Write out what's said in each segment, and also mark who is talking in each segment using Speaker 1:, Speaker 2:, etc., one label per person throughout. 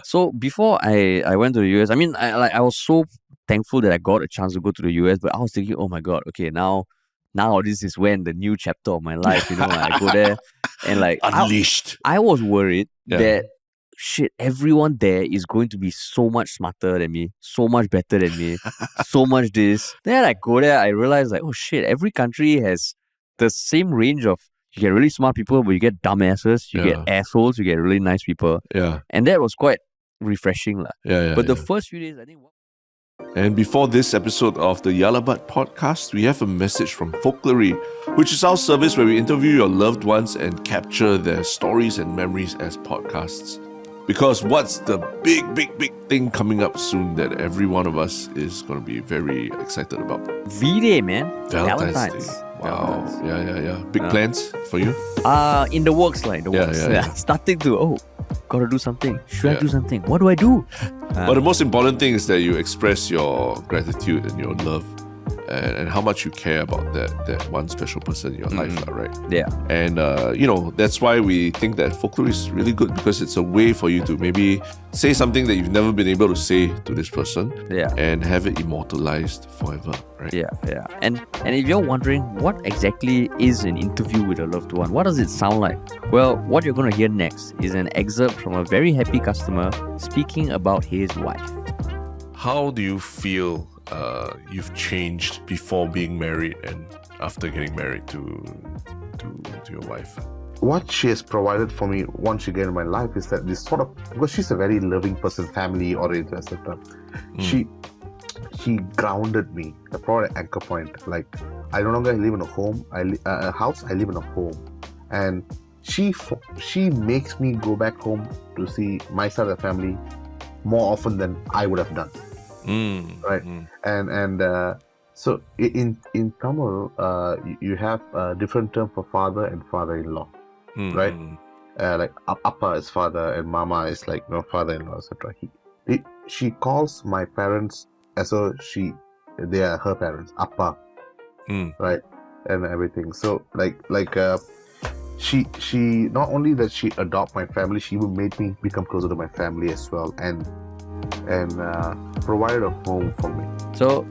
Speaker 1: So before I went to the US, I mean, I was so thankful that I got a chance to go to the US, but I was thinking, oh my God, okay, now this is when the new chapter of my life, I go there and like
Speaker 2: Unleashed.
Speaker 1: I was worried
Speaker 2: Yeah.
Speaker 1: that shit, everyone there is going to be so much smarter than me, so much better than me, so much this. Then I go there, I realize like, oh shit, every country has the same range of, you get really smart people, but you get dumbasses, you get assholes, you get really nice people.
Speaker 2: Yeah.
Speaker 1: And that was quite refreshing.
Speaker 2: Yeah.
Speaker 1: But the first few days, I think...
Speaker 2: And before this episode of the Yalabat podcast, we have a message from Folklory, which is our service where we interview your loved ones and capture their stories and memories as podcasts. Because what's the big thing coming up soon that every one of us is going to be very excited about?
Speaker 1: V-Day, man.
Speaker 2: Valentine's Day. Wow.
Speaker 1: Valentine's.
Speaker 2: Yeah. Big plans for you?
Speaker 1: In the works, like the works.
Speaker 2: Yeah.
Speaker 1: Starting to, gotta do something. Should I do something? What do I do?
Speaker 2: But the most important thing is that you express your gratitude and your love and how much you care about that one special person in your life, right?
Speaker 1: Yeah.
Speaker 2: And, that's why we think that Folklory is really good, because it's a way for you to maybe say something that you've never been able to say to this person and have it immortalized forever, right?
Speaker 1: Yeah. And if you're wondering what exactly is an interview with a loved one, what does it sound like? Well, what you're going to hear next is an excerpt from a very happy customer speaking about his wife. How do you feel you've changed before being married and after getting married to your wife?
Speaker 3: What she has provided for me once she get in my life is that this sort of, because she's a very loving person, family oriented, etc. She grounded me. I provided an anchor point. Like, I no longer live in a home, a house. I live in a home, and she makes me go back home to see my side of the family more often than I would have done. Right. And so in Tamil, you have a different term for father and father-in-law, right? Like Appa is father and Mama is like father-in-law, etc. She calls my parents as though they are her parents, Appa, right, and everything. So like she not only that she adopt my family, she even made me become closer to my family as well, and provided a home for me.
Speaker 1: So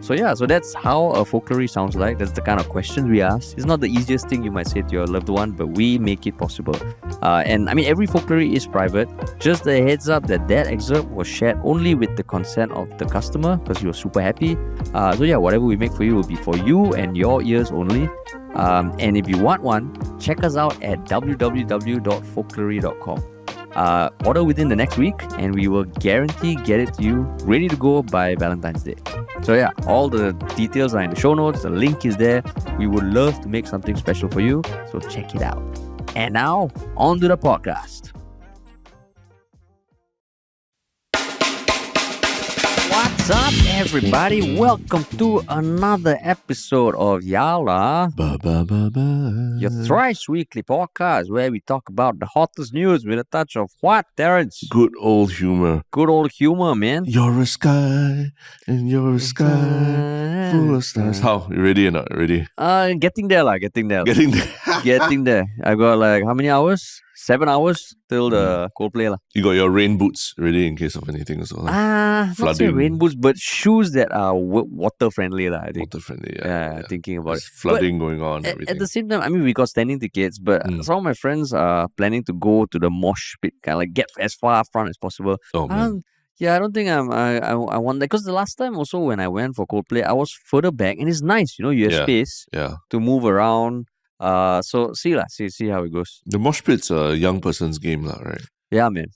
Speaker 1: that's how a folklory sounds like. That's the kind of questions we ask. It's not the easiest thing you might say to your loved one, but we make it possible. And I mean, every folklory is private. Just a heads up that excerpt was shared only with the consent of the customer, because you were super happy. Whatever we make for you will be for you and your ears only. And if you want one, check us out at www.folklory.com. Order within the next week and we will guarantee get it to you ready to go by Valentine's Day. So all the details are in the show notes. The link is there. We would love to make something special for you, so check it out. And now, on to the podcast. What's up, everybody? Welcome to another episode of Yala, your thrice weekly podcast where we talk about the hottest news with a touch of what, Terrence?
Speaker 2: Good old humor.
Speaker 1: Good old humor, man.
Speaker 2: You're a sky, and you're a sky full of stars. How? You ready or not? Ready?
Speaker 1: Getting there.
Speaker 2: Getting there.
Speaker 1: Getting there. I got like how many hours? 7 hours till the Coldplay.
Speaker 2: You got your rain boots ready in case of anything as well.
Speaker 1: Not say rain boots, but shoes that are water friendly. I think.
Speaker 2: Water friendly,
Speaker 1: yeah. Thinking about
Speaker 2: There's flooding going on. Everything.
Speaker 1: At the same time, I mean, we got standing tickets, but some of my friends are planning to go to the mosh pit, kind of like get as far front as possible.
Speaker 2: Oh, man.
Speaker 1: I don't think I want that, because the last time also when I went for Coldplay, I was further back and it's nice, you have space to move around. So see how it goes.
Speaker 2: The mosh pit's a young person's game, right?
Speaker 1: Yeah, man.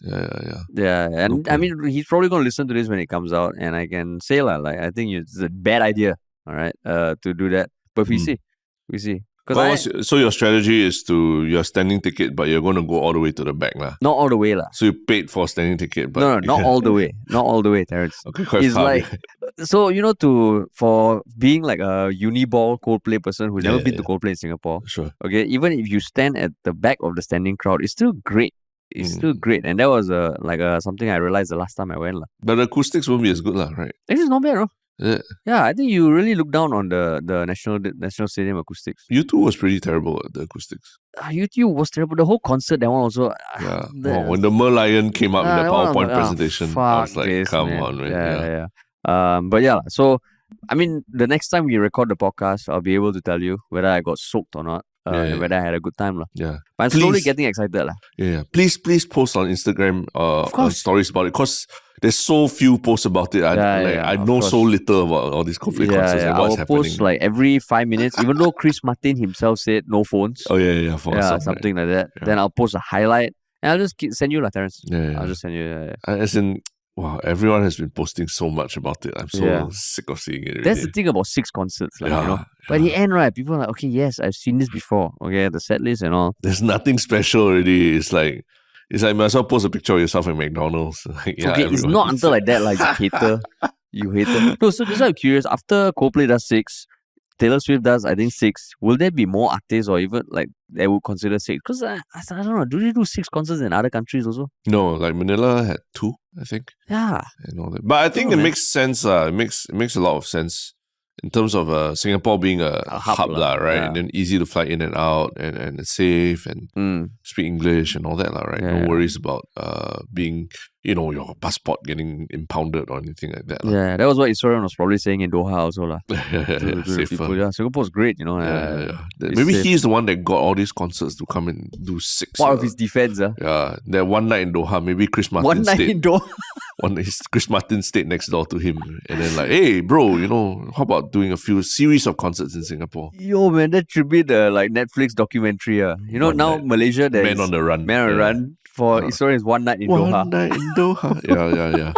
Speaker 2: Yeah.
Speaker 1: And I mean, he's probably gonna listen to this when it comes out, and I can say like I think it's a bad idea, all right, to do that. But we see.
Speaker 2: So your strategy is you're standing ticket, but you're going to go all the way to the back, lah.
Speaker 1: Not all the way, lah.
Speaker 2: So you paid for standing ticket, but
Speaker 1: no, not all the way, Terrence.
Speaker 2: Okay, quite
Speaker 1: it's
Speaker 2: far.
Speaker 1: Like so for being like a uniball Coldplay person who's never been to Coldplay in Singapore.
Speaker 2: Sure.
Speaker 1: Okay, even if you stand at the back of the standing crowd, it's still great. It's still great, and that was something I realized the last time I went, lah.
Speaker 2: But the acoustics won't be as good, lah, right?
Speaker 1: This is not bad, no?
Speaker 2: Yeah,
Speaker 1: I think you really look down on the national stadium acoustics.
Speaker 2: U2 was pretty terrible at the acoustics.
Speaker 1: YouTube was terrible. The whole concert, that one also.
Speaker 2: Yeah. When the Merlion came up in the
Speaker 1: that one,
Speaker 2: PowerPoint presentation, I
Speaker 1: fuck
Speaker 2: was like,
Speaker 1: this,
Speaker 2: come
Speaker 1: man.
Speaker 2: on, man.
Speaker 1: Yeah. But yeah, so I mean, the next time we record the podcast, I'll be able to tell you whether I got soaked or not, and whether I had a good time, lah.
Speaker 2: Yeah.
Speaker 1: But I'm
Speaker 2: Please.
Speaker 1: slowly getting excited, lah.
Speaker 2: Yeah. Please post on Instagram stories about it, because there's so few posts about it. I know so little about all these Coldplay concerts and what's
Speaker 1: I will post like every 5 minutes, even though Chris Martin himself said no phones.
Speaker 2: Oh yeah, for us,
Speaker 1: something like that.
Speaker 2: Yeah.
Speaker 1: Then I'll post a highlight and I'll just send you, Terence.
Speaker 2: Yeah.
Speaker 1: I'll just send you.
Speaker 2: As in, wow, everyone has been posting so much about it. I'm so sick of seeing it.
Speaker 1: That's the thing about 6 concerts, like, you know.
Speaker 2: Yeah.
Speaker 1: By the end, right, people are like, okay, yes, I've seen this before. Okay, the set list and all.
Speaker 2: There's nothing special already. It's like might as well post a picture of yourself at McDonald's.
Speaker 1: It's not until like that, like you hater. You hater. No, so that's why I'm curious. After Coldplay does 6, Taylor Swift does, I think, 6. Will there be more artists or even like they would consider 6? Because I don't know. Do they do 6 concerts in other countries also?
Speaker 2: No, like Manila had 2, I think.
Speaker 1: Yeah.
Speaker 2: And all that. But I think it makes sense. It makes a lot of sense in terms of Singapore being a hub, right?
Speaker 1: Yeah.
Speaker 2: And then easy to fly in and out and safe and speak English and all that, right? No worries about being, your passport getting impounded or anything like that.
Speaker 1: Yeah, that was what Isorian was probably saying in Doha also.
Speaker 2: Safer.
Speaker 1: Singapore's great,
Speaker 2: Maybe he's the one that got all these concerts to come and do 6.
Speaker 1: Part of his defense.
Speaker 2: Yeah, that one night in Doha, maybe Chris Martin
Speaker 1: One night in Doha.
Speaker 2: Chris Martin stayed next door to him, and then like, hey, bro, how about doing a few series of concerts in Singapore?
Speaker 1: Yo, man, that should be the like Netflix documentary. Now
Speaker 2: night.
Speaker 1: Malaysia, there's
Speaker 2: Man on the Run.
Speaker 1: Man on the Run for Isorian's One Night in Doha.
Speaker 2: One night in Doha. Yeah.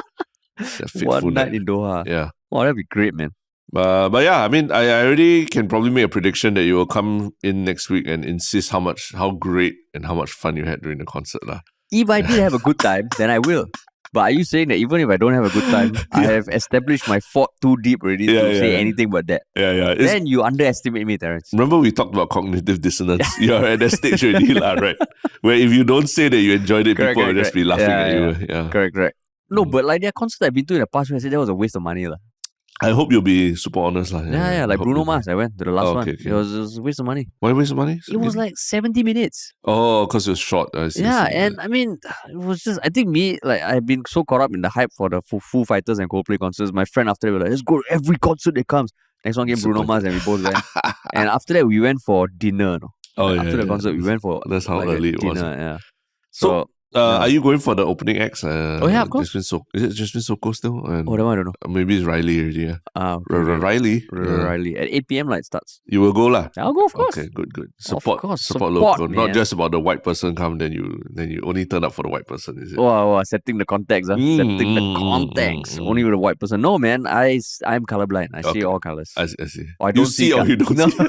Speaker 1: One night in Doha.
Speaker 2: Yeah.
Speaker 1: Wow, that'd be great, man.
Speaker 2: But yeah, I mean, I already can probably make a prediction that you will come in next week and insist how great and how much fun you had during the concert.
Speaker 1: If I did have a good time, then I will. But are you saying that even if I don't have a good time, I have established my fort too deep already to say anything but that?
Speaker 2: Yeah.
Speaker 1: Then you underestimate me, Terence.
Speaker 2: Remember we talked about cognitive dissonance? You're at that stage already, right? Where if you don't say that you enjoyed it, people will just be laughing at you. Yeah.
Speaker 1: Correct. No, but like there are concerts I've been to in the past where I said that was a waste of money.
Speaker 2: I hope you'll be super honest.
Speaker 1: Yeah, like Bruno Mars, I went to the last one.
Speaker 2: Okay.
Speaker 1: It was a waste of money.
Speaker 2: Why waste of money?
Speaker 1: It was like 70 minutes.
Speaker 2: Oh, because it was short. I see.
Speaker 1: And I mean, it was just, I think I've been so caught up in the hype for the Foo Fighters and Coldplay concerts. My friend after they were like, let's go to every concert that comes. Next one came Bruno Mars and we both went. And after that, we went for dinner. After the concert, we went for
Speaker 2: that's how early it was.
Speaker 1: Yeah.
Speaker 2: So are you going for the opening acts?
Speaker 1: Of course.
Speaker 2: Is it Jasmine Sokko still? And
Speaker 1: that one I don't know.
Speaker 2: Maybe it's Riley already.
Speaker 1: Riley.
Speaker 2: Riley.
Speaker 1: Riley. At 8 p.m. it starts.
Speaker 2: You will go lah?
Speaker 1: I'll go, of course.
Speaker 2: Okay, good.
Speaker 1: Support
Speaker 2: local.
Speaker 1: Man.
Speaker 2: Not just about the white person come, then you only turn up for the white person, is it?
Speaker 1: Oh, setting the context. Setting the context. Only with a white person. No, man. I'm colorblind. I see all colors.
Speaker 2: I see.
Speaker 1: I don't
Speaker 2: see or you don't see?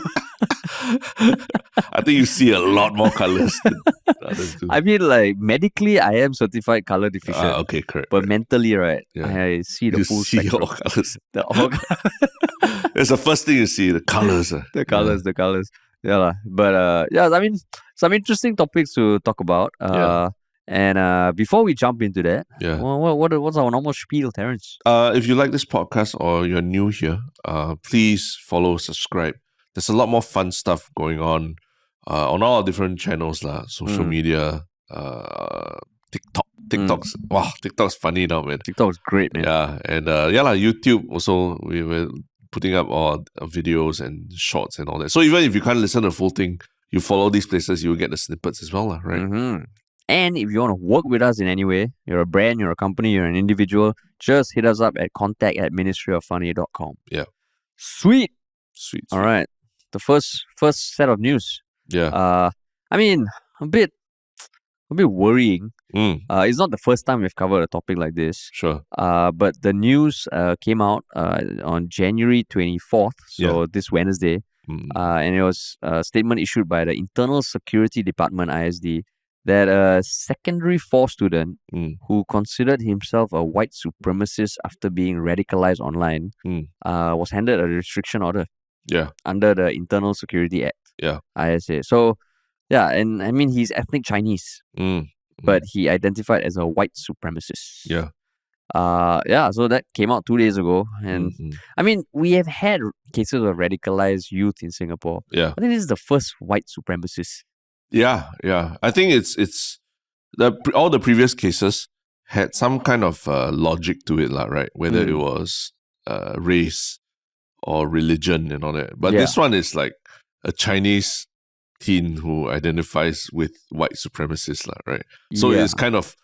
Speaker 2: I think you see a lot more colors than others do.
Speaker 1: I mean, like, medically, I am certified color deficient.
Speaker 2: Okay, correct.
Speaker 1: But mentally, right,
Speaker 2: Yeah.
Speaker 1: I see the full
Speaker 2: see
Speaker 1: spectrum.
Speaker 2: all colors.
Speaker 1: All
Speaker 2: It's the first thing you see, the colors.
Speaker 1: the colors. Yeah, but I mean, some interesting topics to talk about. And before we jump into that, what's our normal spiel, Terence?
Speaker 2: If you like this podcast or you're new here, please follow, subscribe. There's a lot more fun stuff going on all our different channels, social media, TikTok. TikTok's funny now, man.
Speaker 1: TikTok's great, man.
Speaker 2: Yeah, and YouTube also, we were putting up all videos and shorts and all that. So even if you can't listen to the full thing, you follow these places, you'll get the snippets as well, right?
Speaker 1: Mm-hmm. And if you want to work with us in any way, you're a brand, you're a company, you're an individual, just hit us up at contact@ministryoffunny.com.
Speaker 2: Yeah.
Speaker 1: Sweet.
Speaker 2: All
Speaker 1: right. The first set of news.
Speaker 2: Yeah.
Speaker 1: I mean, a bit worrying. It's not the first time we've covered a topic like this.
Speaker 2: Sure.
Speaker 1: But the news came out on January 24th, so this Wednesday. And it was a statement issued by the Internal Security Department, ISD, that a secondary 4 student who considered himself a white supremacist after being radicalized online was handed a restriction order.
Speaker 2: Yeah.
Speaker 1: Under the Internal Security Act.
Speaker 2: Yeah.
Speaker 1: ISA. So, and I mean, he's ethnic Chinese, but he identified as a white supremacist.
Speaker 2: Yeah.
Speaker 1: So that came out 2 days ago. And I mean, we have had cases of radicalized youth in Singapore.
Speaker 2: Yeah.
Speaker 1: I think this is the first white supremacist.
Speaker 2: Yeah, yeah. I think it's all the previous cases had some kind of logic to it, lah, right? Whether it was race or religion and all that. But
Speaker 1: Yeah.
Speaker 2: this one is like a Chinese teen who identifies with white supremacists, lah, right? So
Speaker 1: Yeah.
Speaker 2: it's kind of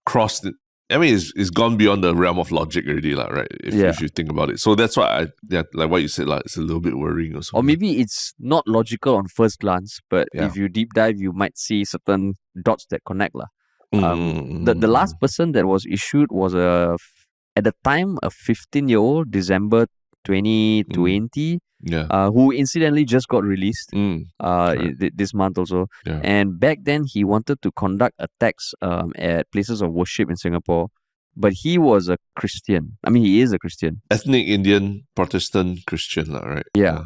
Speaker 2: crossed. I mean, it's gone beyond the realm of logic already, lah, right? If you think about it. So that's why like what you said, lah, it's a little bit worrying also.
Speaker 1: Or maybe it's not logical on first glance, but if you deep dive, you might see certain dots that connect, lah. The last person that was issued was at the time a 15-year-old, December 2020, who incidentally just got released this month also.
Speaker 2: Yeah.
Speaker 1: And back then he wanted to conduct attacks at places of worship in Singapore, but he was a Christian. I mean, he is a Christian.
Speaker 2: Ethnic Indian Protestant Christian, right?
Speaker 1: Yeah.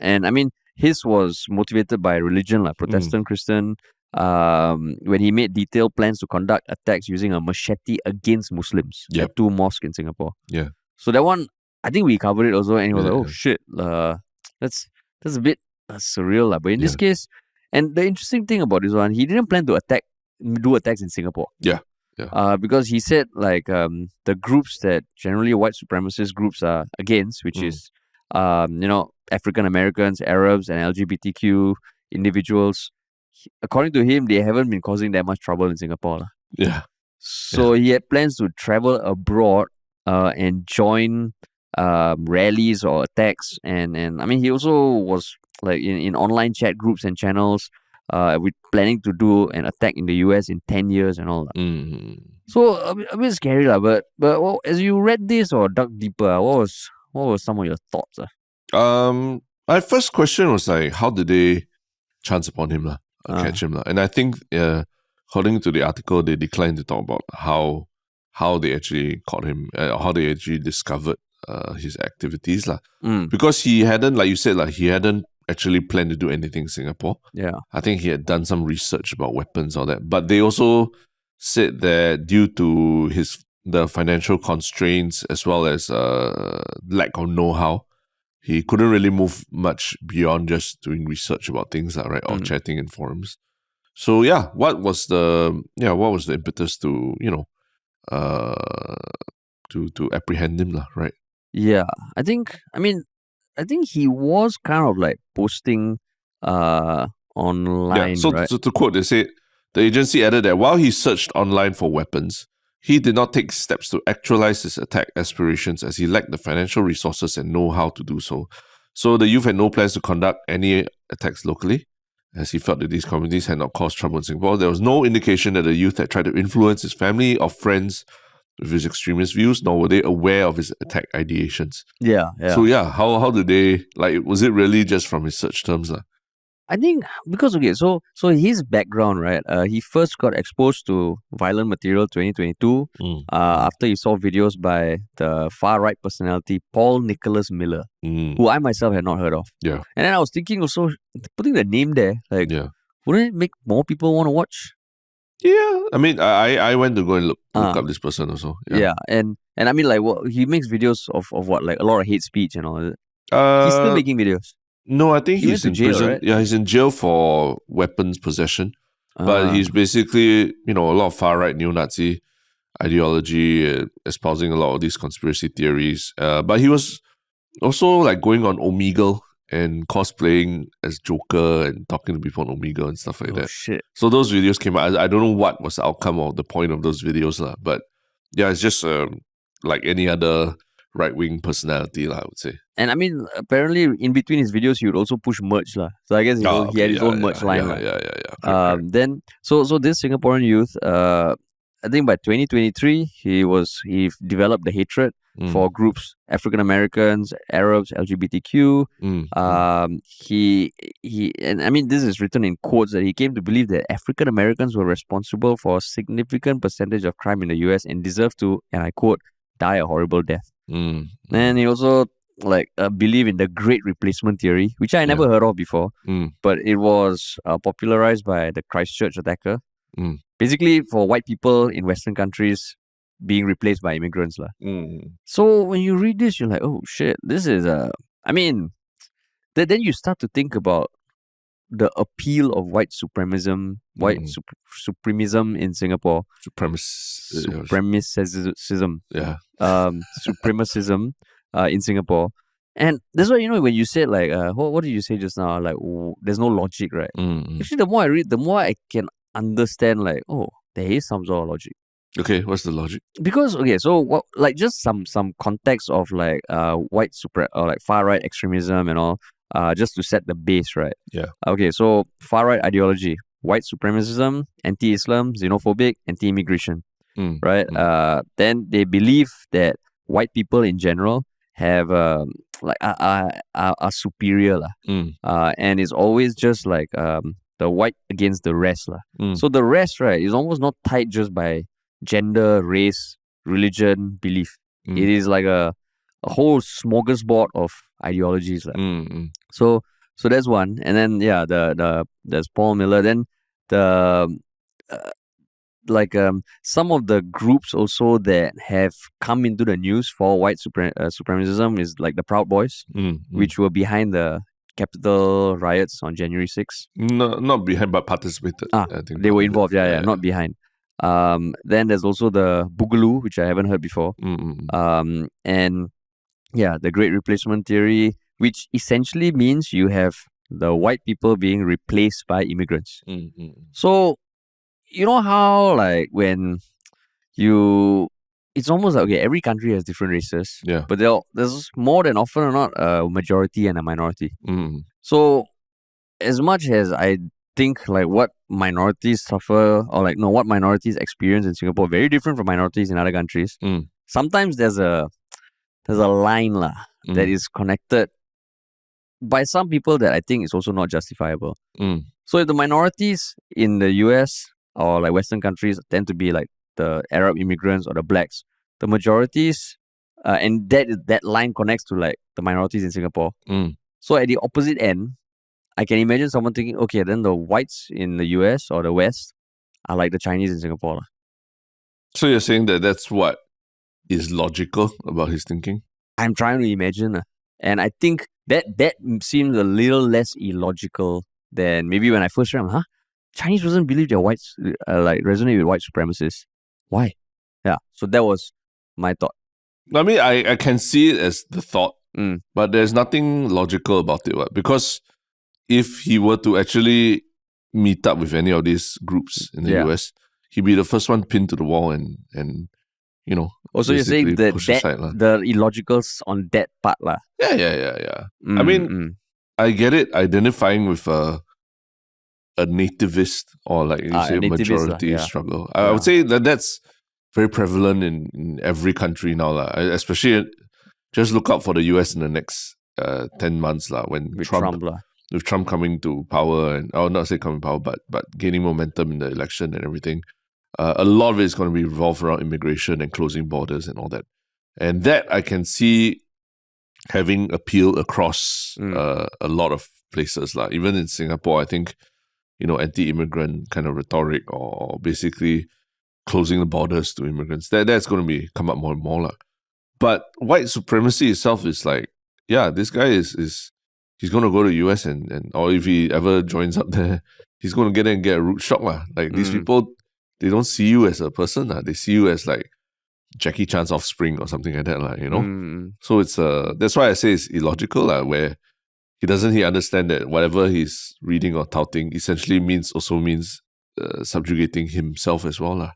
Speaker 1: And I mean, his was motivated by religion, like Protestant Christian. When he made detailed plans to conduct attacks using a machete against Muslims at 2 mosques in Singapore.
Speaker 2: Yeah.
Speaker 1: So that one, I think we covered it also, and he was like, "Oh
Speaker 2: Yeah.
Speaker 1: shit, that's a bit surreal, lah." But in this case, and the interesting thing about this one, he didn't plan to do attacks in Singapore.
Speaker 2: Yeah.
Speaker 1: Because he said like the groups that generally white supremacist groups are against, which is African Americans, Arabs, and LGBTQ individuals. According to him, they haven't been causing that much trouble in Singapore, lah.
Speaker 2: Yeah.
Speaker 1: So he had plans to travel abroad and join rallies or attacks, and I mean he also was like in online chat groups and channels with planning to do an attack in the US in 10 years and all that. So a bit scary, lah. But well, as you read this or dug deeper, what was some of your thoughts?
Speaker 2: My first question was like, how did they chance upon him, lah? Catch him, lah? And I think according to the article, they declined to talk about how they actually caught him, how they actually discovered his activities, lah. Because he hadn't, like you said, like he hadn't actually planned to do anything in Singapore.
Speaker 1: Yeah.
Speaker 2: I think he had done some research about weapons, all that. But they also said that due to the financial constraints as well as lack of know-how, he couldn't really move much beyond just doing research about things, right? Or chatting in forums. So what was the impetus to to apprehend him, right?
Speaker 1: Yeah, I think he was kind of like posting online.
Speaker 2: So,
Speaker 1: right?
Speaker 2: so to quote, they said the agency added that while he searched online for weapons, he did not take steps to actualize his attack aspirations as he lacked the financial resources and know-how to do so. So the youth had no plans to conduct any attacks locally, as he felt that these communities had not caused trouble in Singapore. There was no indication that the youth had tried to influence his family or friends with his extremist views, nor were they aware of his attack ideations.
Speaker 1: Yeah.
Speaker 2: So how did they, like, was it really just from his search terms?
Speaker 1: I think because so his background, right? He first got exposed to violent material 2022 after he saw videos by the far right personality Paul Nicholas Miller, who I myself had not heard of.
Speaker 2: Yeah.
Speaker 1: And then I was thinking also putting the name there, like, wouldn't it make more people want to watch?
Speaker 2: Yeah, I mean, I went to go and look up this person also.
Speaker 1: Yeah, and I mean, like, he makes videos of what, like a lot of hate speech and all. He's still making videos.
Speaker 2: No, I think he's in
Speaker 1: jail,
Speaker 2: prison.
Speaker 1: right?
Speaker 2: Yeah, he's in jail for weapons possession. But he's basically, a lot of far-right neo-Nazi ideology, espousing a lot of these conspiracy theories. But he was also like going on Omegle and cosplaying as Joker and talking to people on Omegle and stuff like that.
Speaker 1: Shit.
Speaker 2: So those videos came out. I don't know what was the outcome or the point of those videos, but yeah, it's just like any other right-wing personality, I would say.
Speaker 1: And I mean, apparently in between his videos, he would also push merch, lah. So I guess he had his own merch line.
Speaker 2: Correct.
Speaker 1: Then, so this Singaporean youth, I think by 2023, he developed the hatred for groups, African Americans, Arabs, LGBTQ. He and I mean, this is written in quotes, that he came to believe that African Americans were responsible for a significant percentage of crime in the US and deserve to, and I quote, die a horrible death. And he also believe in the Great Replacement Theory, which I never heard of before, but it was popularized by the Christchurch attacker. Basically, for white people in Western countries being replaced by immigrants. So when you read this, you're like, oh shit, this is I mean, then you start to think about the appeal of white supremacism, supremacism in Singapore, supremacism, supremacism in Singapore. And that's why, when you said like, what did you say just now? Like, there's no logic, right? Actually, the more I read, the more I can understand like, oh, there is some sort of logic.
Speaker 2: Okay, what's the logic?
Speaker 1: Because so what, like, just some context of like white or like far right extremism and all, just to set the base, right?
Speaker 2: Yeah.
Speaker 1: Okay, so far right ideology, white supremacism, anti-Islam, xenophobic, anti-immigration, right? Then they believe that white people in general have like are superior lah. And it's always just like the white against the rest lah. So the rest, right, is almost not tied just by gender, race, religion, belief. It is like a whole smorgasbord of ideologies lah. So that's one. And then there's Paul Miller. Then the some of the groups also that have come into the news for white supremacism is like the Proud Boys, which were behind the Capitol riots on January 6th.
Speaker 2: No, not behind, but participated. I think
Speaker 1: they were involved. Not behind. Then there's also the Boogaloo, which I haven't heard before. And the Great Replacement Theory, which essentially means you have the white people being replaced by immigrants. So, you know how like when it's almost like, okay, every country has different races.
Speaker 2: Yeah.
Speaker 1: But there's more than often or not a majority and a minority. So as much as I think like what minorities suffer or like what minorities experience in Singapore very different from minorities in other countries. Sometimes there's a line that is connected by some people that I think is also not justifiable. So if the minorities in the US or like Western countries tend to be like the Arab immigrants or the blacks, the majorities and that line connects to like the minorities in Singapore. So at the opposite end, I can imagine someone thinking, okay, then the whites in the US or the West are like the Chinese in Singapore.
Speaker 2: So you're saying that that's what is logical about his thinking?
Speaker 1: I'm trying to imagine. And I think that seems a little less illogical than maybe when I first read, Chinese doesn't believe their whites like resonate with white supremacists. Why? Yeah. So that was my thought.
Speaker 2: I mean, I can see it as the thought, but there's nothing logical about it. What? Because if he were to actually meet up with any of these groups in the US, he'd be the first one pinned to the wall and
Speaker 1: Also, you're saying that the illogicals on that part lah.
Speaker 2: Yeah. I mean, I get it. Identifying with a nativist or like you say, majority struggle. I would say that's very prevalent in every country now lah. Especially, just look out for the US in the next 10 months lah, when with Trump coming to power and I would not say coming to power, but gaining momentum in the election and everything. A lot of it is going to be revolved around immigration and closing borders and all that. And that I can see having appeal across a lot of places. Even in Singapore, I think, anti-immigrant kind of rhetoric or basically closing the borders to immigrants, that's going to come up more and more. But white supremacy itself is like, this guy is he's going to go to the US and or if he ever joins up there, he's going to get a root shock. Like these people, they don't see you as a person. They see you as like Jackie Chan's offspring or something like that. So it's that's why I say it's illogical where he understand that whatever he's reading or touting essentially means subjugating himself as well.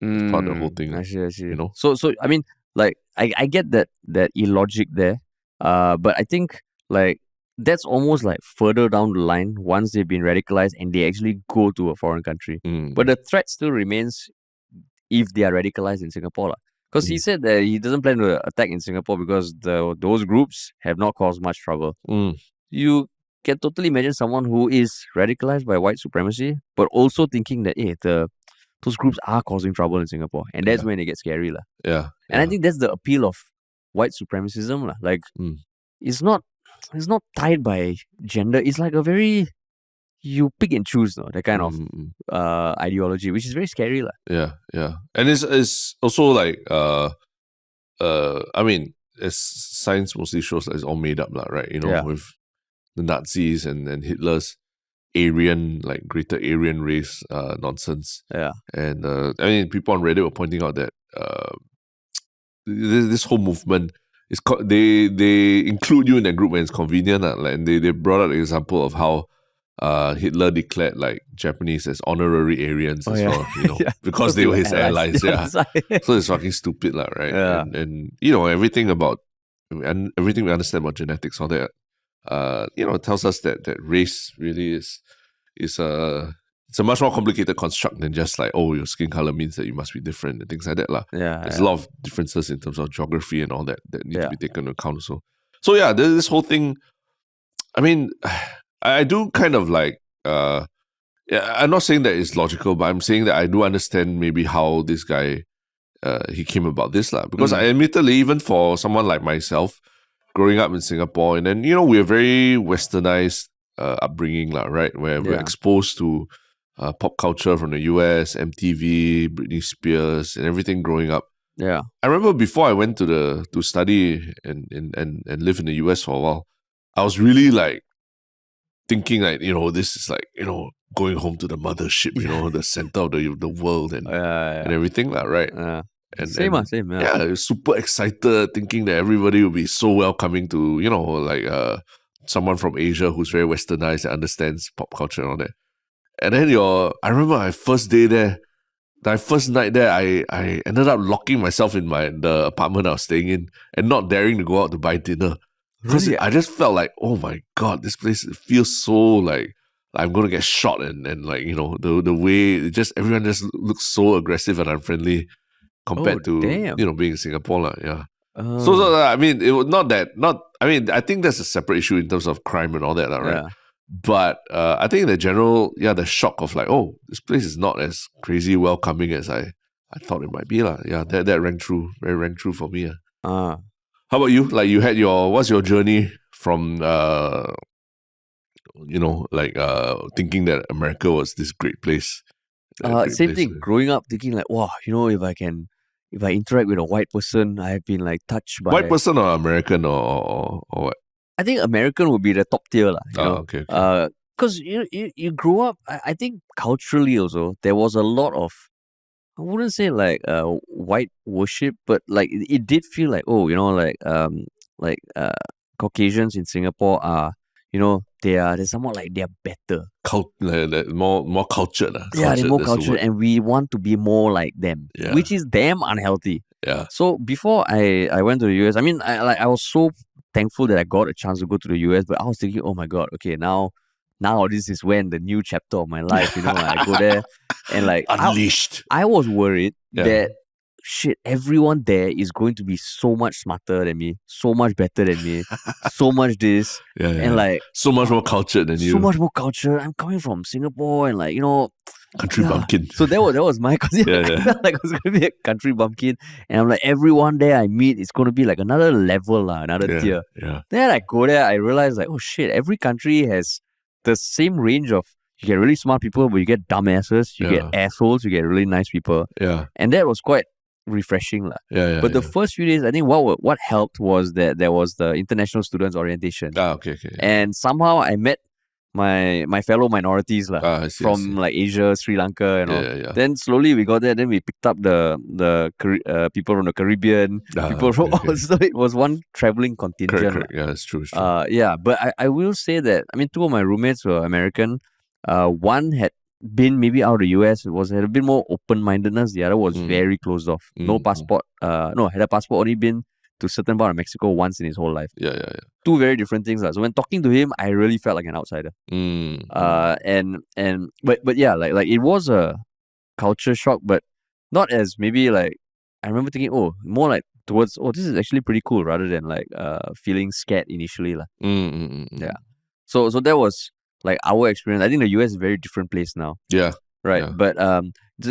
Speaker 2: It's part of the whole thing.
Speaker 1: I see. So I mean, like I get that illogic there. But I think like that's almost like further down the line once they've been radicalized and they actually go to a foreign country. But the threat still remains if they are radicalized in Singapore. Because he said that he doesn't plan to attack in Singapore because those groups have not caused much trouble. You can totally imagine someone who is radicalized by white supremacy, but also thinking that those groups are causing trouble in Singapore. And that's when it gets scary.
Speaker 2: And
Speaker 1: I think that's the appeal of white supremacism. Like, it's not tied by gender. It's like a very, you pick and choose, that kind of ideology, which is very scary.
Speaker 2: Yeah. And it's also like, I mean, as science mostly shows that it's all made up, right? With the Nazis and Hitler's. Aryan, like greater Aryan race nonsense.
Speaker 1: Yeah.
Speaker 2: And I mean, people on Reddit were pointing out that this whole movement is they include you in that group when it's convenient. Like, and they brought up the example of how Hitler declared like Japanese as honorary Aryans as well, you know,
Speaker 1: Yeah.
Speaker 2: because they were his allies. Yeah.
Speaker 1: That's right.
Speaker 2: So it's fucking stupid, lah, right?
Speaker 1: Yeah.
Speaker 2: And you know, everything we understand about genetics, all that, you know, it tells us that race really is it's a much more complicated construct than just like, oh, your skin color means that you must be different and things like that, lah.
Speaker 1: Yeah.
Speaker 2: There's a lot of differences in terms of geography and all that need to be taken into account also. So yeah, this whole thing, I mean, I do kind of like, yeah, I'm not saying that it's logical, but I'm saying that I do understand maybe how this guy, he came about this, lah. Because I admittedly, even for someone like myself, growing up in Singapore, and then, you know, we're very westernized upbringing, lah, right? Where we're exposed to pop culture from the US, MTV, Britney Spears, and everything growing up.
Speaker 1: Yeah.
Speaker 2: I remember before I went to study and live in the US for a while, I was really like thinking like, you know, this is like, you know, going home to the mothership, you know, the center of the world and everything, lah, right? And
Speaker 1: same.
Speaker 2: Yeah, I was super excited, thinking that everybody will be so welcoming to, you know, like someone from Asia who's very westernized and understands pop culture and all that. And then I remember my first day there, my first night there, I ended up locking myself in the apartment I was staying in and not daring to go out to buy dinner. Because
Speaker 1: Really?
Speaker 2: I just felt like, oh my God, this place feels so like I'm going to get shot and like, you know, the way everyone just looks so aggressive and unfriendly compared to,
Speaker 1: damn.
Speaker 2: you know, being in Singapore, lah. Yeah. So I mean, it was I mean, I think that's a separate issue in terms of crime and all that, lah, right?
Speaker 1: Yeah.
Speaker 2: But I think in the general, the shock of like, oh, this place is not as crazy welcoming as I thought it might be, lah. Yeah, that rang true for me. How about you? Like, you had what's your journey from you know, like thinking that America was this great place?
Speaker 1: Same thing. Growing up thinking like, wow, you know, if I interact with a white person, I have been like touched by
Speaker 2: white person or American or what?
Speaker 1: I think American would be the top tier, lah. You know?
Speaker 2: Okay.
Speaker 1: Because you grew up, I think culturally also, there was a lot of, I wouldn't say like white worship, but like it did feel like, oh, you know, like Caucasians in Singapore are, you know, they're somewhat like they're better.
Speaker 2: More cultured.
Speaker 1: Yeah, they're more cultured, and we want to be more like them,
Speaker 2: Yeah.
Speaker 1: which is damn unhealthy.
Speaker 2: Yeah.
Speaker 1: So before I went to the US, I mean, I was so thankful that I got a chance to go to the US, but I was thinking, oh my God, okay, now this is when the new chapter of my life, you know, I go there and like
Speaker 2: unleashed.
Speaker 1: I was worried that shit, everyone there is going to be so much smarter than me, so much better than me, so much this, and like
Speaker 2: so much more cultured than you.
Speaker 1: So much more culture. I'm coming from Singapore and like, you know,
Speaker 2: country bumpkin.
Speaker 1: So that was my cause. I felt like I was gonna be a country bumpkin. And I'm like, everyone there I meet is gonna be like another level, another tier.
Speaker 2: Yeah.
Speaker 1: Then I go there, I realize like, oh shit, every country has the same range of, you get really smart people, but you get dumbasses, you get assholes, you get really nice people.
Speaker 2: Yeah.
Speaker 1: And that was quite refreshing. But the first few days, I think what helped was that there was the International Students Orientation.
Speaker 2: Okay.
Speaker 1: And somehow I met my fellow minorities from like Asia, Sri Lanka and all.
Speaker 2: Yeah.
Speaker 1: Then slowly we got there. Then we picked up the people from the Caribbean, people from all. So it was one traveling contingent.
Speaker 2: Correct. Yeah, it's true.
Speaker 1: But I will say that, I mean, two of my roommates were American. One had been maybe out of the US, had a bit more open-mindedness. The other was very closed off. No passport. Had a passport, only been to certain part of Mexico once in his whole life.
Speaker 2: Yeah.
Speaker 1: Two very different things. So when talking to him, I really felt like an outsider. But yeah, like it was a culture shock, but not as maybe like, I remember thinking, more like towards, this is actually pretty cool, rather than like feeling scared initially. Yeah. So that was like our experience. I think the US is a very different place now.
Speaker 2: Yeah.
Speaker 1: Right. Yeah. But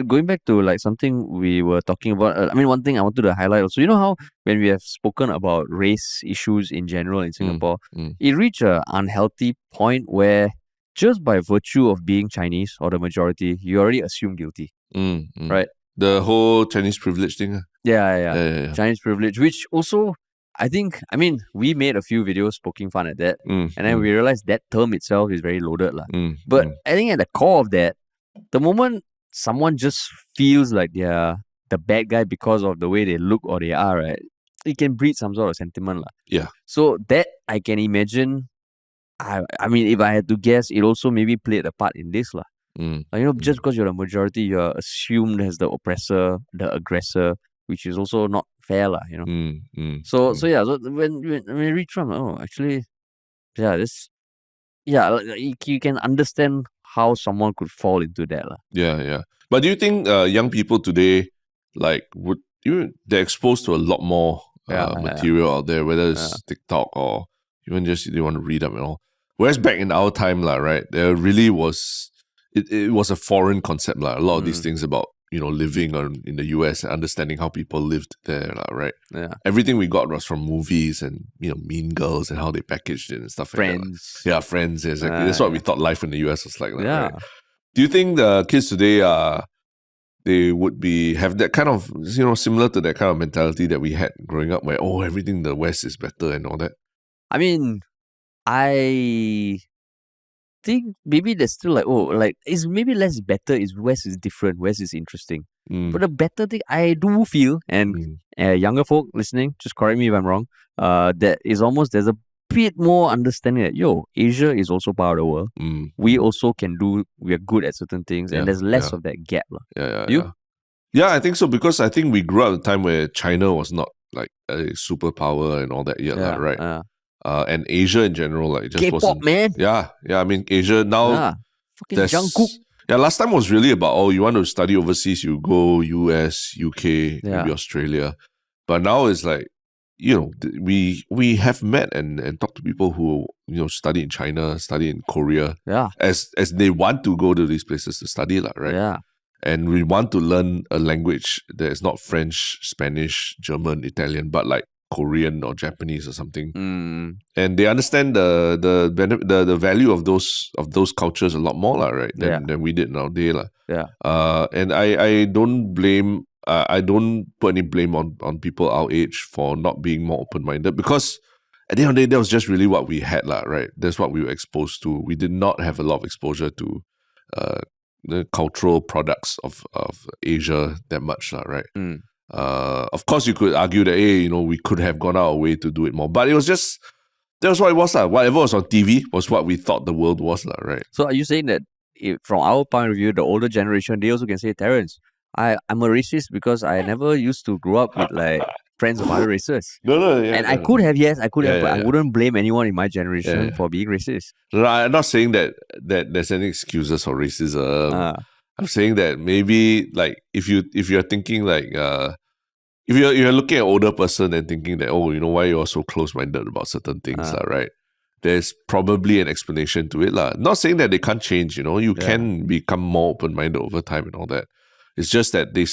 Speaker 1: going back to like something we were talking about, I mean, one thing I wanted to highlight also, you know how when we have spoken about race issues in general in Singapore, it reached an unhealthy point where just by virtue of being Chinese or the majority, you already assume guilty. Right?
Speaker 2: The whole Chinese privilege thing.
Speaker 1: Yeah. Chinese privilege, which also I think, I mean, we made a few videos poking fun at that,
Speaker 2: Mm,
Speaker 1: and then we realized that term itself is very loaded. But
Speaker 2: mm.
Speaker 1: I think at the core of that, the moment someone just feels like they're the bad guy because of the way they look or they are, right, it can breed some sort of sentiment.
Speaker 2: Yeah.
Speaker 1: So that I can imagine, I mean, if I had to guess, it also maybe played a part in this. Just because you're the majority, you're assumed as the oppressor, the aggressor, which is also not fair. So yeah, so when I read Trump, actually, yeah, you can understand how someone could fall into that.
Speaker 2: Yeah. But do you think young people today, like, they're exposed to a lot more material out there, whether it's TikTok or even just they want to read up and all. Whereas back in our time, right, there really was it was a foreign concept, a lot of these things about living in the US and understanding how people lived there, right?
Speaker 1: Yeah.
Speaker 2: Everything we got was from movies and Mean Girls and how they packaged it and stuff like
Speaker 1: Friends.
Speaker 2: that. Yeah, Friends, exactly. That's what we thought life in the US was like.
Speaker 1: Yeah.
Speaker 2: Right? Do you think the kids today they would have that kind of similar to that kind of mentality that we had growing up, where everything in the West is better and all that?
Speaker 1: I mean, I think maybe there's still it's maybe less better. Is West is different. West is interesting. But the better thing I do feel, and younger folk listening, just correct me if I'm wrong. That is almost there's a bit more understanding that Asia is also part of the world. We also we are good at certain things, and there's less of that gap.
Speaker 2: Yeah, I think so, because I think we grew up at a time where China was not like a superpower and all that yet, right? And Asia in general, like, just
Speaker 1: K-pop,
Speaker 2: wasn't.
Speaker 1: man.
Speaker 2: Yeah. I mean, Asia now.
Speaker 1: Fucking Jungkook.
Speaker 2: Yeah, last time was really about you want to study overseas, you go US, UK, maybe Australia. But now it's like, we have met and talked to people who study in China, study in Korea, as they want to go to these places to study, right?
Speaker 1: Yeah.
Speaker 2: And we want to learn a language that is not French, Spanish, German, Italian, but like Korean or Japanese or something. And they understand the value of those cultures a lot more, right? Than we did nowadays.
Speaker 1: Yeah.
Speaker 2: And I don't blame. I don't put any blame on people our age for not being more open-minded, because at the end of the day, that was just really what we had, right? That's what we were exposed to. We did not have a lot of exposure to the cultural products of Asia that much, right? Of course, you could argue that, hey, we could have gone our way to do it more, but it was just, that was what it was. Whatever was on TV was what we thought the world was, right?
Speaker 1: So are you saying that from our point of view, the older generation, they also can say, Terrence, I'm a racist because I never used to grow up with like friends of other races.
Speaker 2: No,
Speaker 1: I could have, but I wouldn't blame anyone in my generation for being racist.
Speaker 2: No, I'm not saying that there's any excuses for racism. I'm saying that maybe, like, if you're thinking like if you're looking at an older person and thinking that, why you're so close-minded about certain things, right? There's probably an explanation to it, Not saying that they can't change, you can become more open-minded over time and all that. It's just that I'm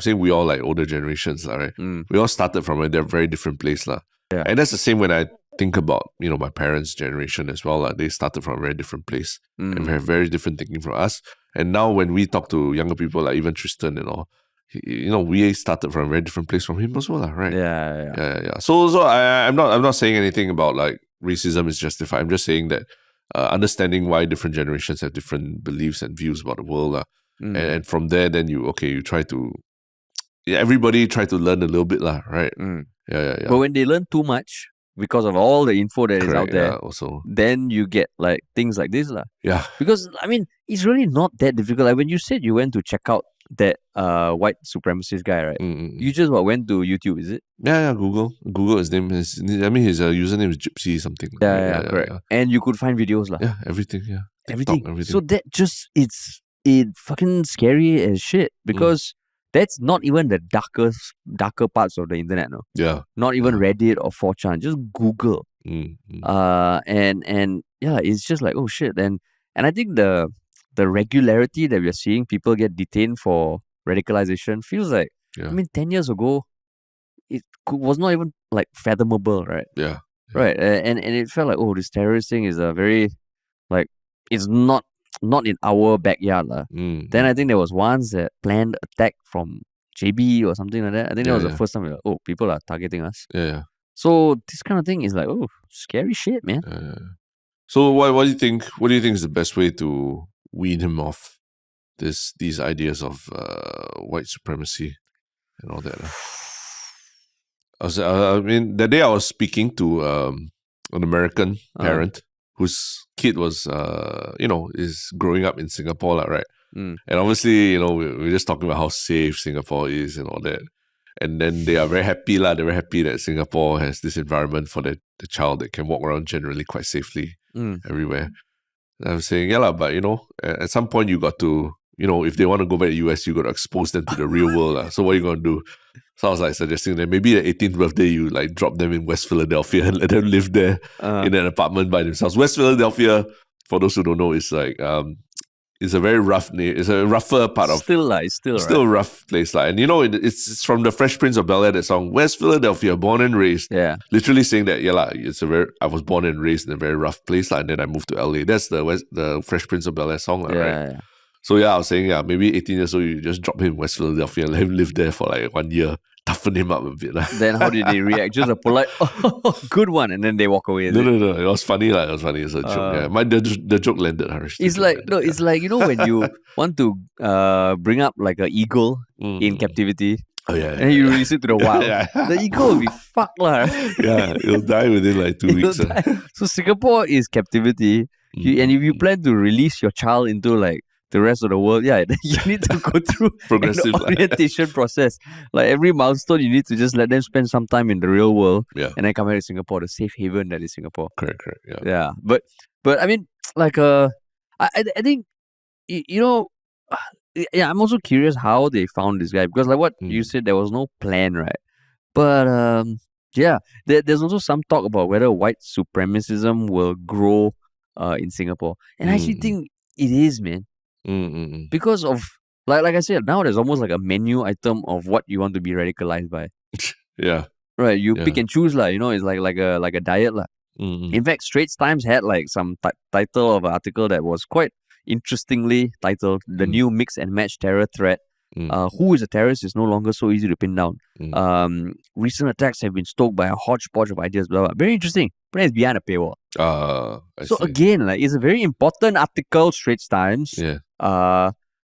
Speaker 2: saying we all like older generations, right? We all started from a very different place, And that's the same when I think about, my parents' generation as well. They started from a very different place and have very different thinking from us. And now when we talk to younger people, like even Tristen and all, we started from a very different place from him as well, right? Yeah. So I'm not saying anything about like racism is justified. I'm just saying that understanding why different generations have different beliefs and views about the world, and from there, then you try to, everybody try to learn a little bit, right? Yeah.
Speaker 1: But when they learn too much because of all the info that is out there,
Speaker 2: also,
Speaker 1: then you get like things like this,
Speaker 2: Yeah.
Speaker 1: Because I mean, it's really not that difficult. Like when you said you went to check out that white supremacist guy, right? You just went to YouTube, is it?
Speaker 2: Yeah. Google his name. His username is Gypsy something.
Speaker 1: Yeah, correct. And you could find videos,
Speaker 2: Yeah, everything. Yeah,
Speaker 1: everything. So that just it's fucking scary as shit, because that's not even the darker parts of the internet, no.
Speaker 2: Yeah.
Speaker 1: Not even Reddit or 4chan. Just Google. And it's just like, oh shit. And I think the regularity that we are seeing people get detained for radicalization feels like, I mean, 10 years ago, it was not even like fathomable, right?
Speaker 2: Yeah.
Speaker 1: Right. And it felt like, this terrorist thing is a very, like, it's not in our backyard. Then I think there was ones that planned attack from JB or something like that. I think that was the
Speaker 2: Yeah.
Speaker 1: first time we were like, oh, people are targeting us.
Speaker 2: Yeah.
Speaker 1: So this kind of thing is like, oh, scary shit, man.
Speaker 2: So what do you think? What do you think is the best way to wean him off these ideas of white supremacy and all that? I mean, that day I was speaking to an American parent whose kid was, is growing up in Singapore, right? And obviously, we're just talking about how safe Singapore is and all that. And then they are very happy, They're very happy that Singapore has this environment for the child that can walk around generally quite safely everywhere. And I'm saying, but at some point you got to, if they want to go back to the US, you got to expose them to the real world. So what are you going to do? So I was like suggesting that maybe the 18th birthday, you like drop them in West Philadelphia and let them live there in an apartment by themselves. West Philadelphia, for those who don't know, is like it's a very rough it's a rougher part of
Speaker 1: it's still
Speaker 2: right? A rough place. And it's from the Fresh Prince of Bel-Air, that song, West Philadelphia, born and raised.
Speaker 1: Yeah.
Speaker 2: Literally saying that, I was born and raised in a very rough place, and then I moved to LA. That's the Fresh Prince of Bel-Air song, right?
Speaker 1: Yeah.
Speaker 2: So I was saying, maybe 18 years old, you just drop him in West Philadelphia and let him live there for like 1 year, toughen him up a bit.
Speaker 1: Then how did they react? Just a polite, oh, good one, and then they walk away.
Speaker 2: No, it was funny. It was funny. It's a joke. Yeah, the joke landed, Harish.
Speaker 1: It's like it's like when you want to bring up like an eagle in captivity.
Speaker 2: Oh yeah,
Speaker 1: and you release it to the wild. The eagle will be fucked lah.
Speaker 2: Yeah, it'll die within like 2 weeks.
Speaker 1: So Singapore is captivity, and if you plan to release your child into like the rest of the world, you need to go through
Speaker 2: progressive
Speaker 1: an orientation process. Like every milestone, you need to just let them spend some time in the real world, and then come back to Singapore, the safe haven that is Singapore.
Speaker 2: Correct.
Speaker 1: Yeah, but I mean, like I think I'm also curious how they found this guy, because like what you said, there was no plan, right? But there's also some talk about whether white supremacism will grow in Singapore, and I actually think it is, man. Because of like I said, now there's almost like a menu item of what you want to be radicalized by.
Speaker 2: Yeah.
Speaker 1: Right. You pick and choose lah. It's like a diet lah. In fact, Straits Times had like some title of an article that was quite interestingly titled "The New Mix and Match Terror Threat." Who is a terrorist is no longer so easy to pin down. Recent attacks have been stoked by a hodgepodge of ideas. Blah, blah. Very interesting. But it's behind a paywall.
Speaker 2: I see.
Speaker 1: Again, like it's a very important article, Straits Times.
Speaker 2: Yeah.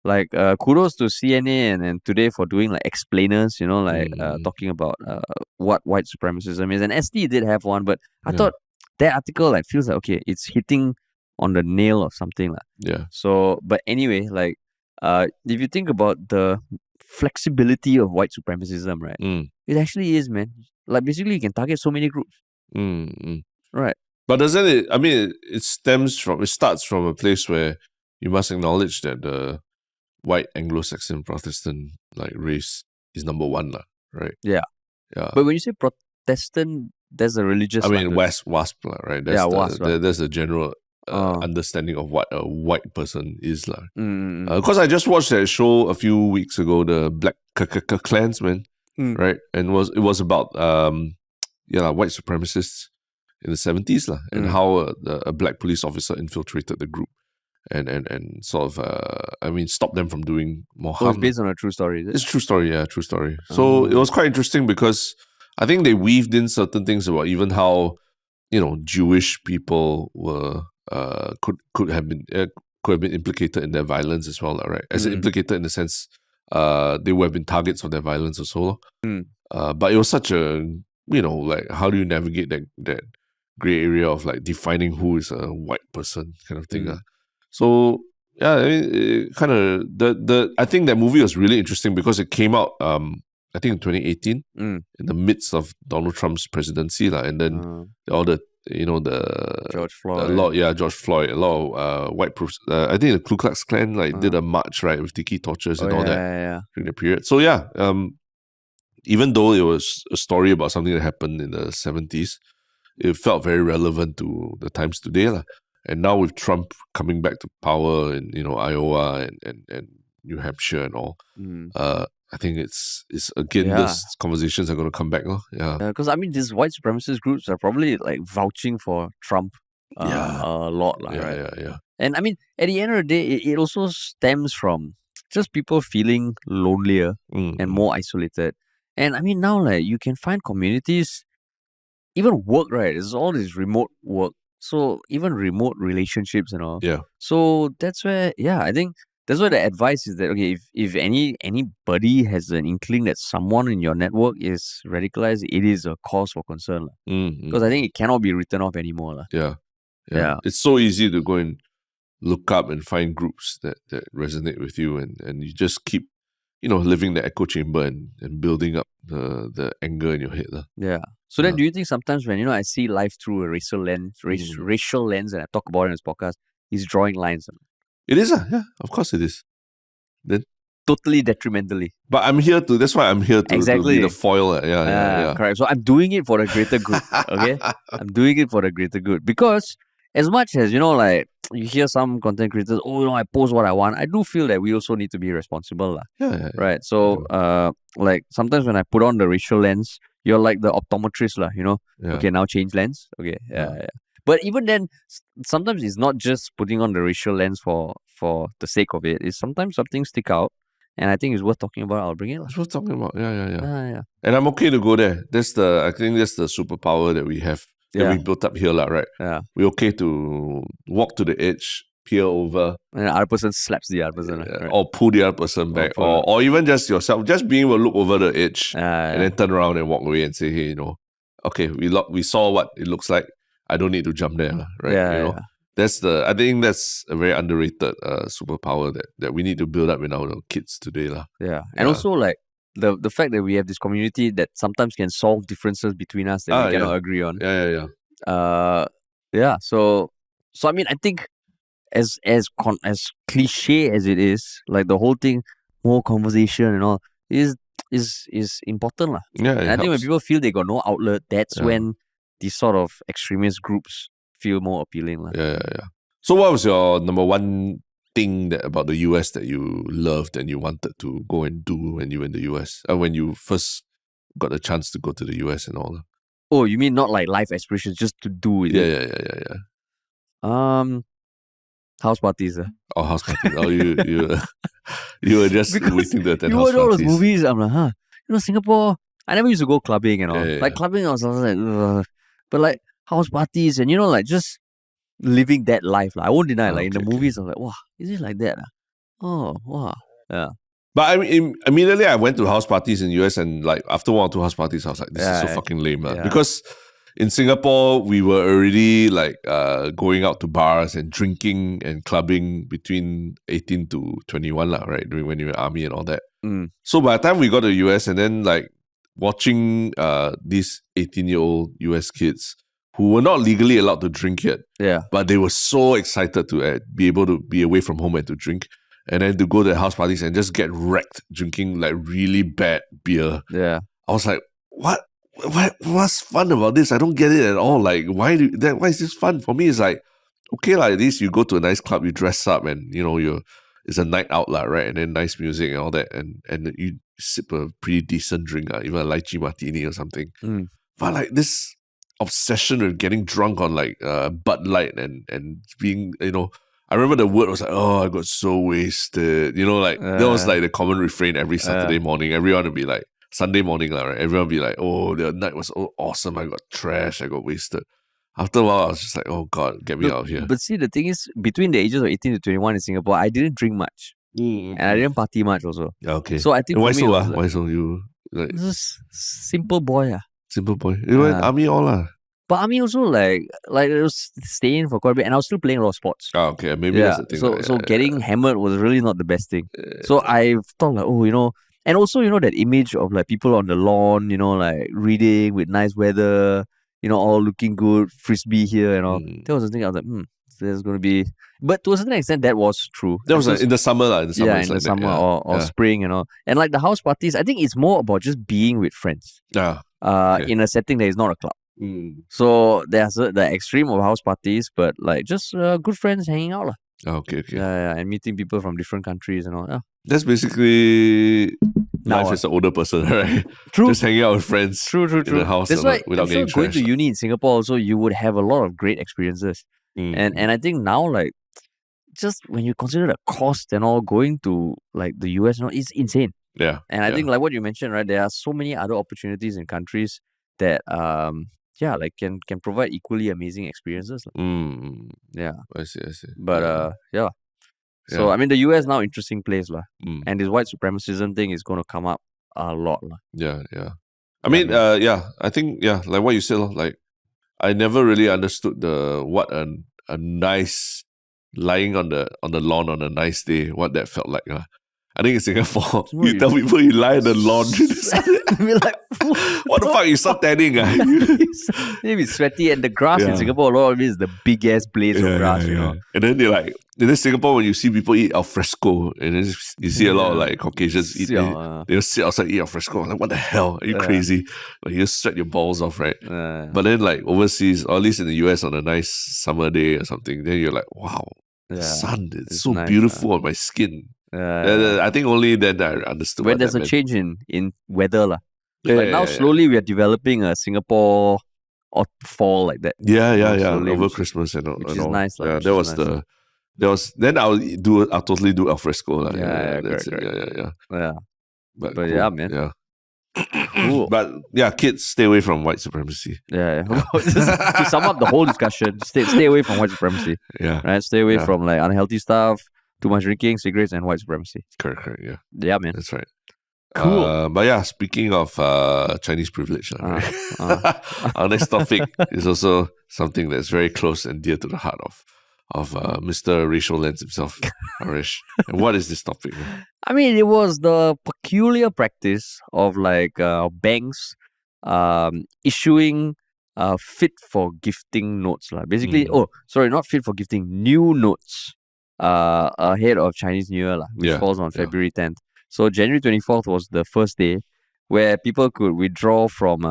Speaker 1: Kudos to CNA and Today for doing like explainers, talking about what white supremacism is. And ST did have one, but I thought that article like feels like, okay, it's hitting on the nail of something.
Speaker 2: Yeah.
Speaker 1: So, but anyway, like if you think about the flexibility of white supremacism, right? It actually is, man. Like basically you can target so many groups. Right.
Speaker 2: But doesn't it, I mean, it starts from a place where you must acknowledge that the white Anglo-Saxon Protestant like race is number one, right?
Speaker 1: Yeah. But when you say Protestant, there's a religious...
Speaker 2: WASP, right?
Speaker 1: WASP.
Speaker 2: There's a general understanding of what a white person is. Because I just watched that show a few weeks ago, the Black Klansman, right? And it was about white supremacists in the 70s and how a black police officer infiltrated the group and sort of stopped them from doing more harm.
Speaker 1: It's based on a true story, is it?
Speaker 2: It's a true story, yeah, true story. So it was quite interesting because I think they weaved in certain things about even how Jewish people were could have been implicated in their violence as well, right? As implicated in the sense they would have been targets of their violence or so. But it was such a how do you navigate that gray area of like defining who is a white person kind of thing. So yeah, I mean, kind of I think that movie was really interesting because it came out I think in 2018 in the midst of Donald Trump's presidency and then all the
Speaker 1: George Floyd.
Speaker 2: George Floyd. A lot of white I think the Ku Klux Klan did a march, right, with tiki torches and all that during the period. So yeah, even though it was a story about something that happened in the 70s, it felt very relevant to the times today. And now with Trump coming back to power in Iowa and New Hampshire and all, I think it's again these conversations are going to come back. Yeah.
Speaker 1: Because I mean, these white supremacist groups are probably like vouching for Trump a lot. Right?
Speaker 2: Yeah.
Speaker 1: And I mean, at the end of the day, it also stems from just people feeling lonelier and more isolated. And I mean, now like you can find communities, even work, right? It's all this remote work. So even remote relationships and all.
Speaker 2: Yeah.
Speaker 1: So that's where, I think that's why the advice is that, okay, if anybody has an inkling that someone in your network is radicalized, it is a cause for concern. Because I think it cannot be written off anymore.
Speaker 2: Yeah.
Speaker 1: Yeah.
Speaker 2: It's so easy to go and look up and find groups that resonate with you, and you just keep, living the echo chamber and building up the anger in your head.
Speaker 1: Yeah. So then do you think sometimes when, I see life through a racial lens, and I talk about it in this podcast, he's drawing lines?
Speaker 2: It is, yeah, of course it is. Then
Speaker 1: totally detrimentally.
Speaker 2: But that's why I'm here to be the foil. Yeah.
Speaker 1: Correct. So I'm doing it for the greater good. Okay? I'm doing it for the greater good. Because as much as, like, you hear some content creators, I post what I want, I do feel that we also need to be responsible.
Speaker 2: Yeah.
Speaker 1: Right? So, like, sometimes when I put on the racial lens, you're like the optometrist,
Speaker 2: Yeah.
Speaker 1: Okay, now change lens. Okay, yeah. But even then, sometimes it's not just putting on the racial lens for the sake of it. It's sometimes something stick out, and I think it's worth talking about. I'll bring it.
Speaker 2: That's what I'm talking about.
Speaker 1: Yeah.
Speaker 2: And I'm okay to go there. I think that's the superpower that we have, that we built up here, right?
Speaker 1: Yeah.
Speaker 2: We're okay to walk to the edge, peer over,
Speaker 1: and the other person slaps the other person, right?
Speaker 2: or pull the other person back, or even just yourself, just being able to look over the edge and then turn around and walk away and say, hey, okay, we saw what it looks like. I don't need to jump there, right?
Speaker 1: Yeah.
Speaker 2: I think that's a very underrated superpower that we need to build up in our kids today,
Speaker 1: Yeah, and also like the fact that we have this community that sometimes can solve differences between us that we cannot agree on.
Speaker 2: Yeah.
Speaker 1: So I mean, I think as cliche as it is, like the whole thing, more conversation and all is important, lah.
Speaker 2: Yeah,
Speaker 1: and I think when people feel they got no outlet, that's when these sort of extremist groups feel more appealing, lah.
Speaker 2: Yeah. So, what was your number one thing about the US that you loved and you wanted to go and do when you were in the US? When you first got a chance to go to the US and all?
Speaker 1: Oh, you mean not like life aspirations, just to do it?
Speaker 2: Yeah.
Speaker 1: House parties.
Speaker 2: Oh, house parties. Oh, you were just waiting to attend house parties.
Speaker 1: You watch all those movies, I'm like, Singapore, I never used to go clubbing and all. Like clubbing, I was like, ugh. But like house parties and, like just living that life. I won't deny, in the movies, I'm like, wow, is it like that? Oh, wow. Yeah.
Speaker 2: But I mean, immediately I went to house parties in US, and like after 1 or 2 house parties, I was like, this is so fucking lame. Because in Singapore, we were already like going out to bars and drinking and clubbing between 18 to 21, right? During when you were in army and all that. So by the time we got to the US, and then like watching these 18-year-old US kids who were not legally allowed to drink yet, but they were so excited to be able to be away from home and to drink, and then to go to the house parties and just get wrecked drinking like really bad beer.
Speaker 1: Yeah.
Speaker 2: I was like, what's fun about this? I don't get it at all. Like, why is this fun? For me, it's like, okay, like at least you go to a nice club, you dress up, and it's a night out, right? And then nice music and all that, and you sip a pretty decent drink, even a lychee martini or something. But like this obsession with getting drunk on like Bud Light and being, I remember the word was like, oh, I got so wasted. That was like the common refrain every Saturday morning. Everyone would be like, Sunday morning, right? Everyone would be like, oh, the night was awesome. I got trashed. I got wasted. After a while, I was just like, oh God, get me out of here.
Speaker 1: But see, the thing is, between the ages of 18 to 21 in Singapore, I didn't drink much. And I didn't party much also.
Speaker 2: Okay.
Speaker 1: So I think
Speaker 2: why
Speaker 1: for me,
Speaker 2: so? Why so? You like
Speaker 1: just simple boy.
Speaker 2: Simple boy. You went army all.
Speaker 1: But army also like it was staying for quite a bit, and I was still playing a lot of sports.
Speaker 2: Oh, okay. Maybe that's the thing.
Speaker 1: So getting hammered was really not the best thing. So I thought like, and also, that image of like people on the lawn, like reading with nice weather, all looking good, frisbee here and all. That was the thing I was like, there's going to be... But to a certain extent, that was true.
Speaker 2: That was in the summer. In the summer,
Speaker 1: or spring and all. And like the house parties, I think it's more about just being with friends. In a setting that is not a club. So there's the extreme of house parties, but like just good friends hanging out.
Speaker 2: Okay.
Speaker 1: Yeah, and meeting people from different countries and all. Yeah.
Speaker 2: That's basically life as an older person, right?
Speaker 1: True.
Speaker 2: Just hanging out with friends.
Speaker 1: True.
Speaker 2: In the house.
Speaker 1: That's why
Speaker 2: without getting
Speaker 1: going
Speaker 2: trashed.
Speaker 1: to uni in Singapore also, you would have a lot of great experiences. And I think now, like, just when you consider the cost and all, going to like the US, it's insane.
Speaker 2: Yeah.
Speaker 1: And I think like what you mentioned, right, there are so many other opportunities in countries that like can provide equally amazing experiences. Yeah.
Speaker 2: I see.
Speaker 1: But So I mean the US now interesting place lah. And this white supremacism thing is gonna come up a lot lah.
Speaker 2: Yeah. I mean, I think, like what you said, like, I never really understood what a nice lying on the lawn on a nice day, what that felt like. I think in Singapore, you tell people you lie on the lawn.
Speaker 1: Be like,
Speaker 2: what the fuck, you start tanning?
Speaker 1: Maybe sweaty, and the grass in Singapore, a lot of it is the big ass blades of grass, you know.
Speaker 2: And then they're like, in Singapore, when you see people eat al fresco, and then you see a lot of like Caucasians eat, they just sit outside eat al fresco. Like, what the hell? Are you crazy? Like, you just sweat your balls off, right? But then, like, overseas, or at least in the US on a nice summer day or something, then you're like, wow, the sun, it's so nice, beautiful on my skin. I think only then I understood
Speaker 1: when there's a change in weather lah. Now slowly we are developing a Singapore or fall like that.
Speaker 2: Over Christmas and all.
Speaker 1: Which is nice.
Speaker 2: Then I'll totally do al fresco.
Speaker 1: But yeah, man.
Speaker 2: Yeah.
Speaker 1: Cool.
Speaker 2: But yeah, kids, stay away from white supremacy.
Speaker 1: Just to sum up the whole discussion, stay away from white supremacy. Right? Stay away from like unhealthy stuff, too much drinking, cigarettes, and white supremacy.
Speaker 2: Correct, yeah.
Speaker 1: Yeah, man.
Speaker 2: That's right.
Speaker 1: Cool.
Speaker 2: But yeah, speaking of Chinese privilege, our next topic is also something that's very close and dear to the heart of Mr. Racial Lens himself, Harish. And what is this topic?
Speaker 1: I mean, it was the peculiar practice of like banks issuing fit for gifting notes. Basically, not fit for gifting, new notes ahead of Chinese New Year, which falls on February 10th. So January 24th was the first day where people could withdraw from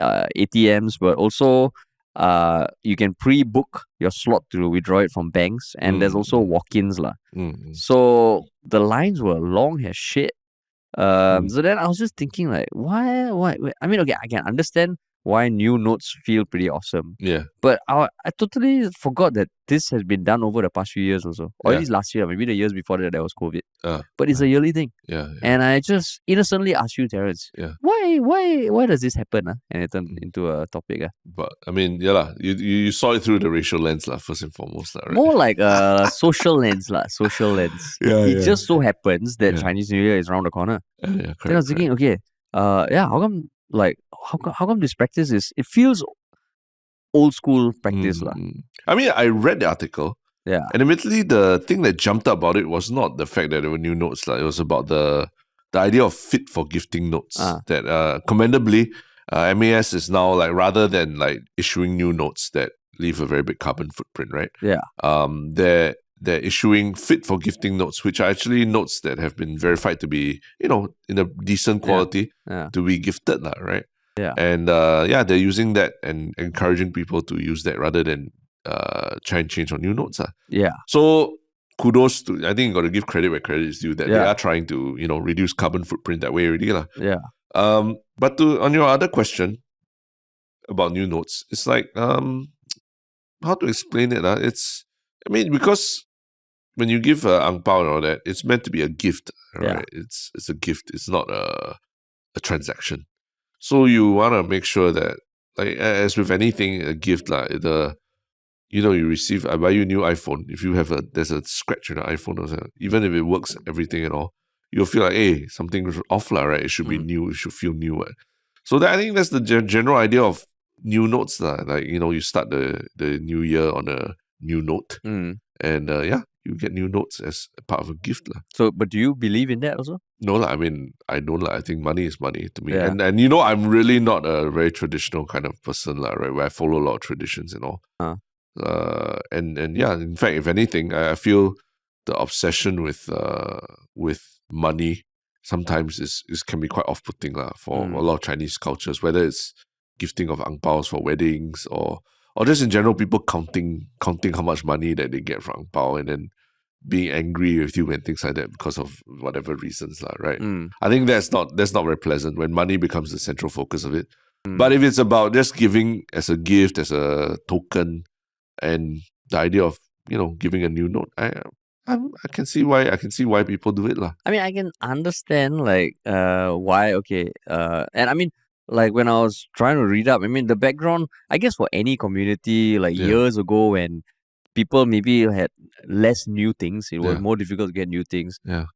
Speaker 1: ATMs, but also you can pre-book your slot to withdraw it from banks, and there's also walk-ins. So the lines were long as shit. So then I was just thinking like, why? I mean, okay, I can understand why new notes feel pretty awesome.
Speaker 2: Yeah.
Speaker 1: But I totally forgot that this has been done over the past few years also. Or at least last year, maybe the years before that there was COVID. But it's a yearly thing.
Speaker 2: Yeah.
Speaker 1: And I just innocently asked you, Terrence, why does this happen? And it turned into a topic.
Speaker 2: But I mean, you saw it through the racial lens, first and foremost. Right?
Speaker 1: More like a social lens. Social lens. It just so happens that Chinese New Year is around the corner.
Speaker 2: Correct,
Speaker 1: then I was thinking, okay, how come this practice it feels old school practice
Speaker 2: I mean, I read the article.
Speaker 1: Yeah.
Speaker 2: And admittedly, the thing that jumped up about it was not the fact that there were new notes. It was about the idea of fit for gifting notes. That commendably, MAS is now rather than issuing new notes that leave a very big carbon footprint, right?
Speaker 1: Yeah.
Speaker 2: They're issuing fit for gifting notes, which are actually notes that have been verified to be, in a decent quality to be gifted, right?
Speaker 1: Yeah.
Speaker 2: And they're using that and encouraging people to use that rather than try and change on new notes.
Speaker 1: Yeah.
Speaker 2: So kudos to, I think you got to give credit where credit is due, that they are trying to, reduce carbon footprint that way already.
Speaker 1: Yeah.
Speaker 2: But on your other question about new notes, it's how to explain it? Because when you give ang pao and all that, it's meant to be a gift, right? It's a gift. It's not a transaction. So you want to make sure that, as with anything, a gift, you receive, I buy you a new iPhone. If you have there's a scratch in the iPhone, or something, even if it works, everything and all, you'll feel like, hey, something's off, right? It should be new. It should feel new. So I think that's the general idea of new notes. You start the new year on a new note. And you get new notes as part of a gift.
Speaker 1: So, but do you believe in that also?
Speaker 2: No, I mean, I don't. I think money is money to me. And I'm really not a very traditional kind of person, right? Where I follow a lot of traditions and all. In fact, if anything, I feel the obsession with money sometimes can be quite off-putting for a lot of Chinese cultures, whether it's gifting of ang paos for weddings or just in general, people counting how much money that they get from ang pao and then being angry with you and things like that because of whatever reasons, right? I think that's not very pleasant when money becomes the central focus of it. But if it's about just giving as a gift, as a token, and the idea of giving a new note. I can see why people do it, lah.
Speaker 1: I mean, I can understand like why. Okay, and I mean, like when I was trying to read up, I mean, the background, I guess for any community, like
Speaker 2: Yeah.
Speaker 1: years ago when people maybe had less new things, it was
Speaker 2: Yeah.
Speaker 1: more difficult to get new things.
Speaker 2: Yeah.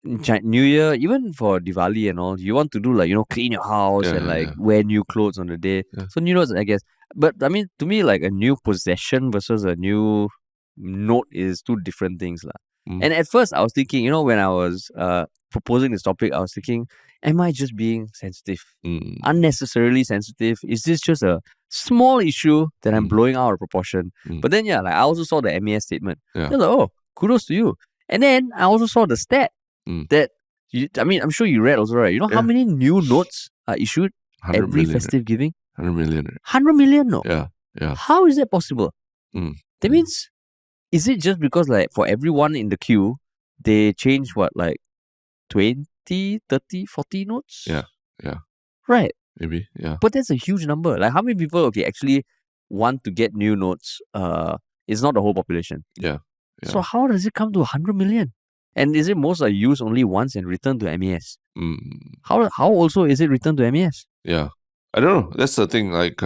Speaker 1: New Year, even for Diwali and all, you want to do like, clean your house
Speaker 2: Yeah,
Speaker 1: and
Speaker 2: yeah,
Speaker 1: like
Speaker 2: yeah.
Speaker 1: wear new clothes on the day.
Speaker 2: Yeah.
Speaker 1: So new notes, I guess. But I mean, to me, like a new possession versus a new note is two different things, lah.
Speaker 2: Mm.
Speaker 1: And at first, I was thinking, when I was proposing this topic, I was thinking, am I just being sensitive? Unnecessarily sensitive? Is this just a small issue that I'm blowing out of proportion? But then, yeah, like I also saw the MES statement.
Speaker 2: Yeah.
Speaker 1: I was like, oh, kudos to you. And then I also saw the stat that, I mean, I'm sure you read also, right? You know how many new notes are issued
Speaker 2: 100
Speaker 1: every
Speaker 2: million,
Speaker 1: festive giving?
Speaker 2: 100 million.
Speaker 1: 100 million, no?
Speaker 2: Yeah.
Speaker 1: How is that possible? That
Speaker 2: Mm.
Speaker 1: means, is it just because like for everyone in the queue, they change what, like 20, 30, 40 notes?
Speaker 2: Yeah.
Speaker 1: Right.
Speaker 2: Maybe, yeah.
Speaker 1: But that's a huge number. Like how many people, actually want to get new notes? It's not the whole population.
Speaker 2: Yeah.
Speaker 1: So how does it come to 100 million? And is it most are used only once and returned to MES? How also is it returned to MES?
Speaker 2: Yeah. I don't know. That's the thing. Like,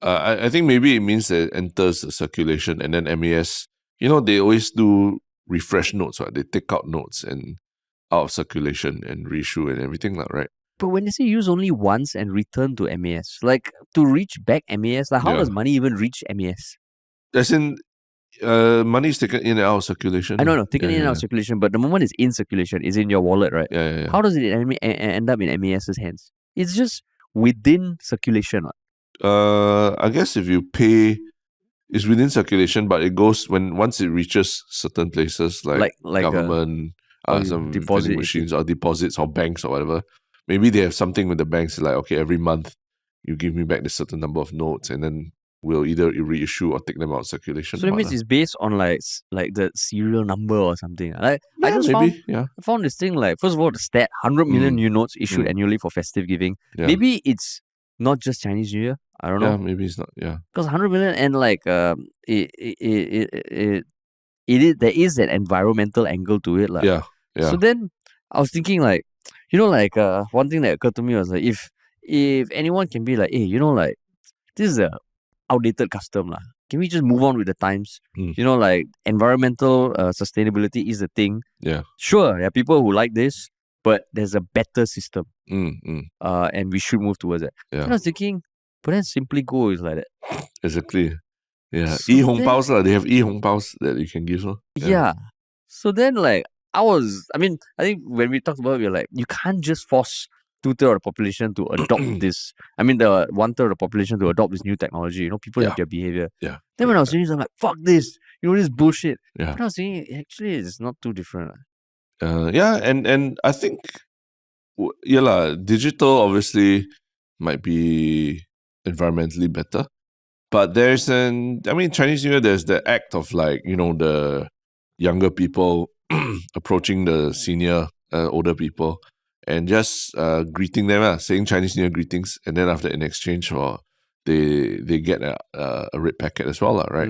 Speaker 2: I think maybe it means that it enters the circulation and then MES, they always do refresh notes, right? They take out notes and out of circulation and reissue and everything, right?
Speaker 1: But when they say use only once and return to MES, like to reach back MES, like how does money even reach MES?
Speaker 2: As in, money is taken in and out of circulation.
Speaker 1: I know, taken in and out of circulation, but the moment it's in circulation, is in your wallet, right?
Speaker 2: Yeah.
Speaker 1: How does it end up in MES's hands? It's just within circulation, right?
Speaker 2: I guess if you pay, it's within circulation, but it goes once it reaches certain places like government, some
Speaker 1: deposit
Speaker 2: vending machines or deposits or banks or whatever. Maybe they have something with the banks like, okay, every month you give me back this certain number of notes, and then we'll either reissue or take them out of circulation.
Speaker 1: So that means it's based on like the serial number or something. Like
Speaker 2: yeah,
Speaker 1: I just found this thing like, first of all, the stat 100 million new notes issued annually for festive giving. Yeah. Maybe it's not just Chinese New Year. I don't know.
Speaker 2: Yeah, maybe it's not. Yeah, because
Speaker 1: 100 million and like there is an environmental angle to it, like.
Speaker 2: Yeah.
Speaker 1: So then I was thinking like, one thing that occurred to me was like, if anyone can be like, hey, like this is a outdated custom, lah. Can we just move on with the times? Like environmental sustainability is a thing.
Speaker 2: Yeah.
Speaker 1: Sure, there are people who like this, but there's a better system. And we should move towards it.
Speaker 2: Yeah.
Speaker 1: And I was thinking, but then Simply Go is like that.
Speaker 2: Exactly. Yeah.
Speaker 1: So
Speaker 2: e-hongbaos lah. They have e-hongbaos that you can give.
Speaker 1: Yeah. So then like I think when we talked about it, we were like, you can't just force 2/3 of the population to adopt this. I mean, the 1/3 of the population to adopt this new technology. People have their behavior.
Speaker 2: Yeah.
Speaker 1: Then when I was saying this, I'm like, fuck this. This bullshit.
Speaker 2: Yeah.
Speaker 1: But I was saying, actually, it's not too different.
Speaker 2: Yeah, and I think, digital obviously might be environmentally better. But Chinese New Year, there's the act of like, the younger people approaching the senior, older people and just greeting them, saying Chinese New Year greetings. And then after in exchange, they get a red packet as well, right?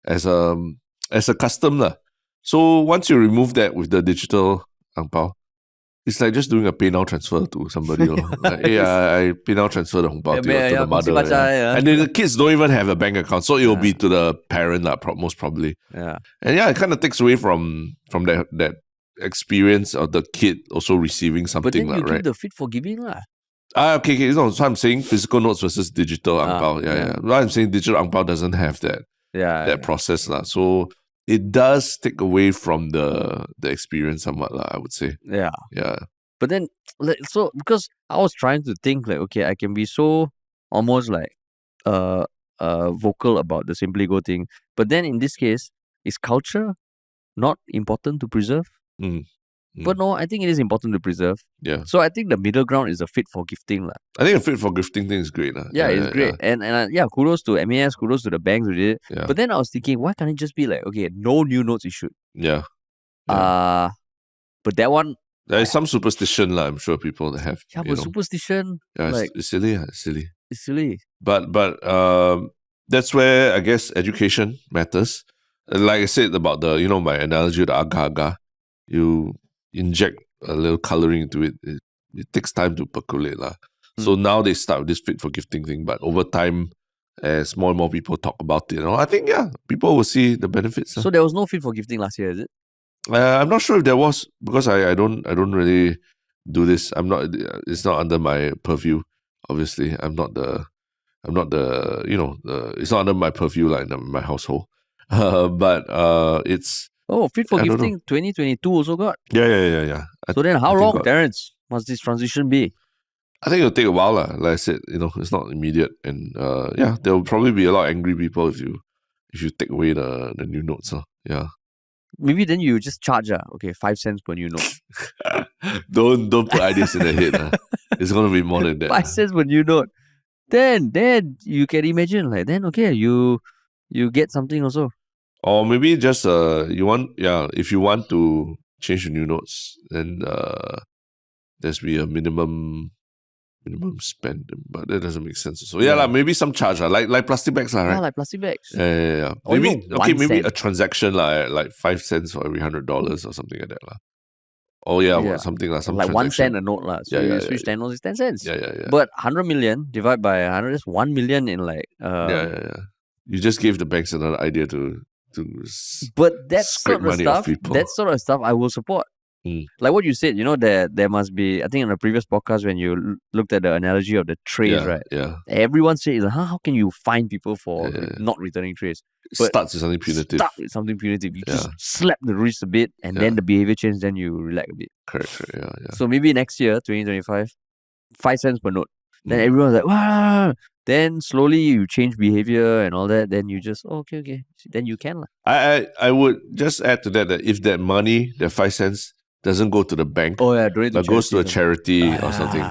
Speaker 2: As a custom. So once you remove that with the digital ang pao, it's like just doing a PayNow transfer to somebody. Like, hey, I PayNow transfer the hong pao to the mother. And then the kids don't even have a bank account. So it will be to the parent, most probably.
Speaker 1: Yeah.
Speaker 2: And it kind of takes away from that experience of the kid also receiving something.
Speaker 1: But then you
Speaker 2: right?
Speaker 1: keep the fit for giving.
Speaker 2: Okay. So I'm saying physical notes versus digital ang pao. Yeah. I'm saying digital ang pao doesn't have that process. So it does take away from the experience somewhat, I would say.
Speaker 1: Yeah.
Speaker 2: Yeah.
Speaker 1: But then, so because I was trying to think like, okay, I can be so almost like vocal about the Simply Go thing. But then in this case, is culture not important to preserve? But no, I think it is important to preserve.
Speaker 2: Yeah.
Speaker 1: So I think the middle ground is a fit for gifting.
Speaker 2: I think a fit for gifting thing is great.
Speaker 1: Yeah, it's great. Yeah. And kudos to MES, kudos to the banks who did it.
Speaker 2: Yeah.
Speaker 1: But then I was thinking, why can't it just be like, okay, no new notes issued?
Speaker 2: Yeah.
Speaker 1: But that one...
Speaker 2: There is some superstition, I'm sure people that have.
Speaker 1: Yeah, but superstition...
Speaker 2: Yeah, it's silly. It's silly.
Speaker 1: It's silly.
Speaker 2: But that's where I guess education matters. Like I said about the, my analogy of the agar-agar, you inject a little coloring into it. It takes time to percolate. So now they start with this fit for gifting thing, but over time, as more and more people talk about it, I think, people will see the benefits.
Speaker 1: So there was no fit for gifting last year, is it?
Speaker 2: I'm not sure if there was, because I don't really do this. It's not under my purview. Obviously, it's not under my purview like in my household. But it's
Speaker 1: fit for
Speaker 2: I don't know.
Speaker 1: gifting 2022 also got.
Speaker 2: Yeah.
Speaker 1: So then how
Speaker 2: I think
Speaker 1: long,
Speaker 2: got-
Speaker 1: Terence, must this transition be?
Speaker 2: I think it'll take a while, lah. Like I said, it's not immediate, and there will probably be a lot of angry people if you take away the new notes. Yeah.
Speaker 1: Maybe then you just charge 5 cents per new note.
Speaker 2: Don't put ideas in the head. It's gonna be more than that.
Speaker 1: 5 cents per new note. Then you can imagine you get something also.
Speaker 2: Or maybe just if you want to change the new notes, then there's be a minimum spend, but that doesn't make sense. So maybe some charge like plastic bags, right?
Speaker 1: Yeah, like plastic bags.
Speaker 2: Yeah.
Speaker 1: Or
Speaker 2: Maybe
Speaker 1: even 1
Speaker 2: maybe
Speaker 1: cent.
Speaker 2: a transaction like 5 cents for every $100 or something like that, lah. Oh something like some
Speaker 1: like 1 cent a
Speaker 2: transaction.
Speaker 1: note lah. So you switch 10 notes, it's 10 cents.
Speaker 2: Yeah.
Speaker 1: But 100 million divided by 100 is 1 million in like.
Speaker 2: Yeah. You just gave the banks another idea to
Speaker 1: But that's
Speaker 2: scrape
Speaker 1: sort of
Speaker 2: money off
Speaker 1: stuff.
Speaker 2: people.
Speaker 1: That sort of stuff I will support. Like what you said, there must be. I think in a previous podcast when you looked at the analogy of the trays, right?
Speaker 2: Yeah.
Speaker 1: Everyone says, how can you fine people for not returning trays?
Speaker 2: It
Speaker 1: But
Speaker 2: starts with something punitive.
Speaker 1: You just slap the wrist a bit, and then the behavior change. Then you relax a bit.
Speaker 2: Correct. Yeah.
Speaker 1: So maybe next year, 2025, 5 cents per note. Then everyone's like, wow. Then slowly you change behavior and all that. Then you just okay. Then you can.
Speaker 2: I would just add to that if that money, that 5 cents, doesn't go to the bank,
Speaker 1: donate
Speaker 2: but goes to a charity or something,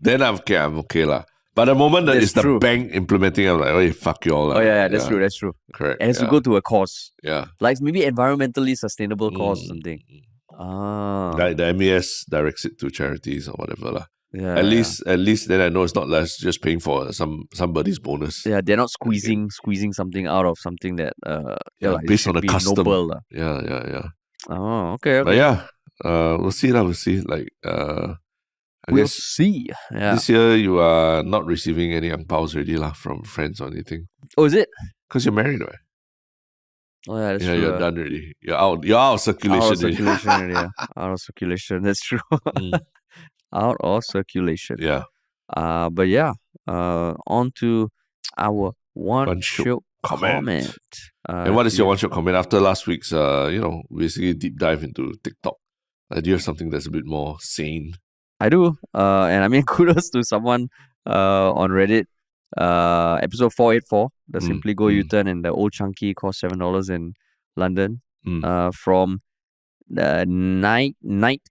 Speaker 2: then I'm okay lah. But the moment that it's the bank implementing, I'm like, hey, fuck you all.
Speaker 1: That's true.
Speaker 2: Correct.
Speaker 1: It has to go to a cause.
Speaker 2: Yeah.
Speaker 1: Like maybe environmentally sustainable cause or something.
Speaker 2: Like the MES directs it to charities or whatever lah.
Speaker 1: Yeah.
Speaker 2: At least then I know it's not less just paying for somebody's bonus.
Speaker 1: Yeah, they're not squeezing something out of something that
Speaker 2: based on a custom.
Speaker 1: Noble,
Speaker 2: Yeah.
Speaker 1: Oh, okay.
Speaker 2: But we'll see. We'll see. Like I guess
Speaker 1: see. Yeah.
Speaker 2: This year you are not receiving any ang paos already lah from friends or anything.
Speaker 1: Oh, is it?
Speaker 2: Because you're married, right?
Speaker 1: Oh yeah, that's true.
Speaker 2: You're done already. You're out of circulation.
Speaker 1: Out of circulation already. Out of circulation. That's true. Out of circulation.
Speaker 2: Yeah.
Speaker 1: But on to our one Shiok comment.
Speaker 2: And what is your one Shiok comment after last week's basically deep dive into TikTok? Do you have something that's a bit more sane?
Speaker 1: I do. And I mean kudos to someone on Reddit. Episode 484, the Simply Go U-turn and the Old Chunky cost $7 in London. From the Night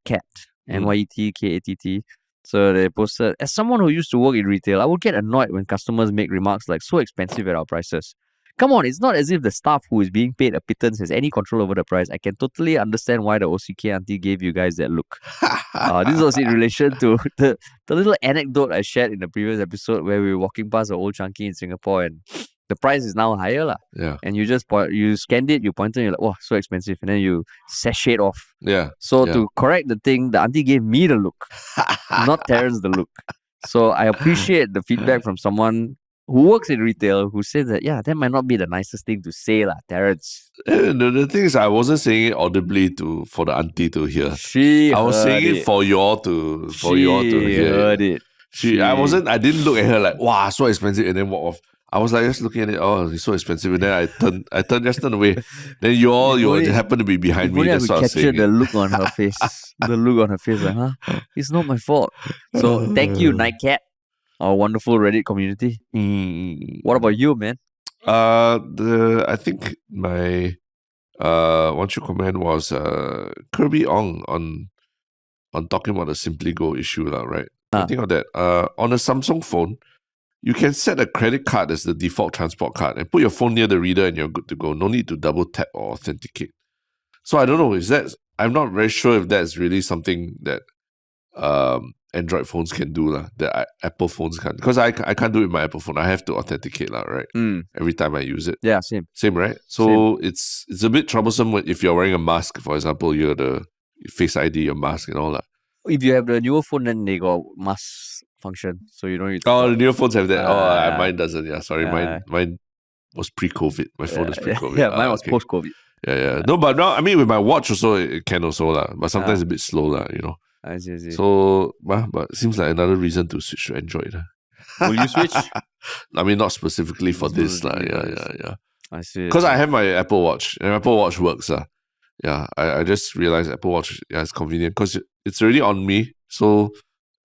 Speaker 1: Cat. NYETKATT. So they posted, as someone who used to work in retail, I would get annoyed when customers make remarks like, so expensive at our prices. Come on, it's not as if the staff who is being paid a pittance has any control over the price. I can totally understand why the OCK auntie gave you guys that look. This was in relation to the little anecdote I shared in the previous episode where we were walking past the Old Chunky in Singapore and the price is now higher lah.
Speaker 2: Yeah.
Speaker 1: And you just you scanned it, you pointed, you're like, oh, so expensive. And then you sashayed off.
Speaker 2: Yeah.
Speaker 1: So to correct the thing, the auntie gave me the look, not Terence the look. So I appreciate the feedback from someone who works in retail who says that, that might not be the nicest thing to say lah, Terence.
Speaker 2: The thing is, I wasn't saying it audibly for the auntie to hear.
Speaker 1: I
Speaker 2: was saying it for you all to hear.
Speaker 1: Heard it.
Speaker 2: I didn't look at her like, wow, so expensive, and then walk off. I was like just looking at it. Oh, it's so expensive, and then I turned away. Then you happen to be behind me. That's what I was saying.
Speaker 1: The look on her face. The look on her face, like, it's not my fault. So thank you, Nightcat, our wonderful Reddit community. What about you, man?
Speaker 2: I think my one Shiok comment was Kirby Ong on talking about the Simply Go issue, right? I think of that. On a Samsung phone, you can set a credit card as the default transport card and put your phone near the reader and you're good to go. No need to double tap or authenticate. So I don't know, I'm not very sure if that's really something that Android phones can do that Apple phones can't. Because I can't do it with my Apple phone. I have to authenticate right? Every time I use it.
Speaker 1: Yeah, same.
Speaker 2: Same, right? So it's a bit troublesome if you're wearing a mask, for example, you're the Face ID, your mask and all that.
Speaker 1: If you have the newer phone, then they got mask function, so you don't need to.
Speaker 2: Oh, the newer phones have that. Mine doesn't. Yeah, sorry, mine was pre-COVID. My phone is pre-COVID.
Speaker 1: Yeah, mine was post-COVID.
Speaker 2: Yeah. No, but now, I mean, with my watch also, it can also, but sometimes a bit slow,
Speaker 1: I see.
Speaker 2: So, but it seems like another reason to switch to Android.
Speaker 1: Will you switch?
Speaker 2: I mean, not specifically for this. Yeah.
Speaker 1: I see.
Speaker 2: Because I have my Apple Watch, and Apple Watch works. Yeah, I just realized Apple Watch is convenient because it's already on me, so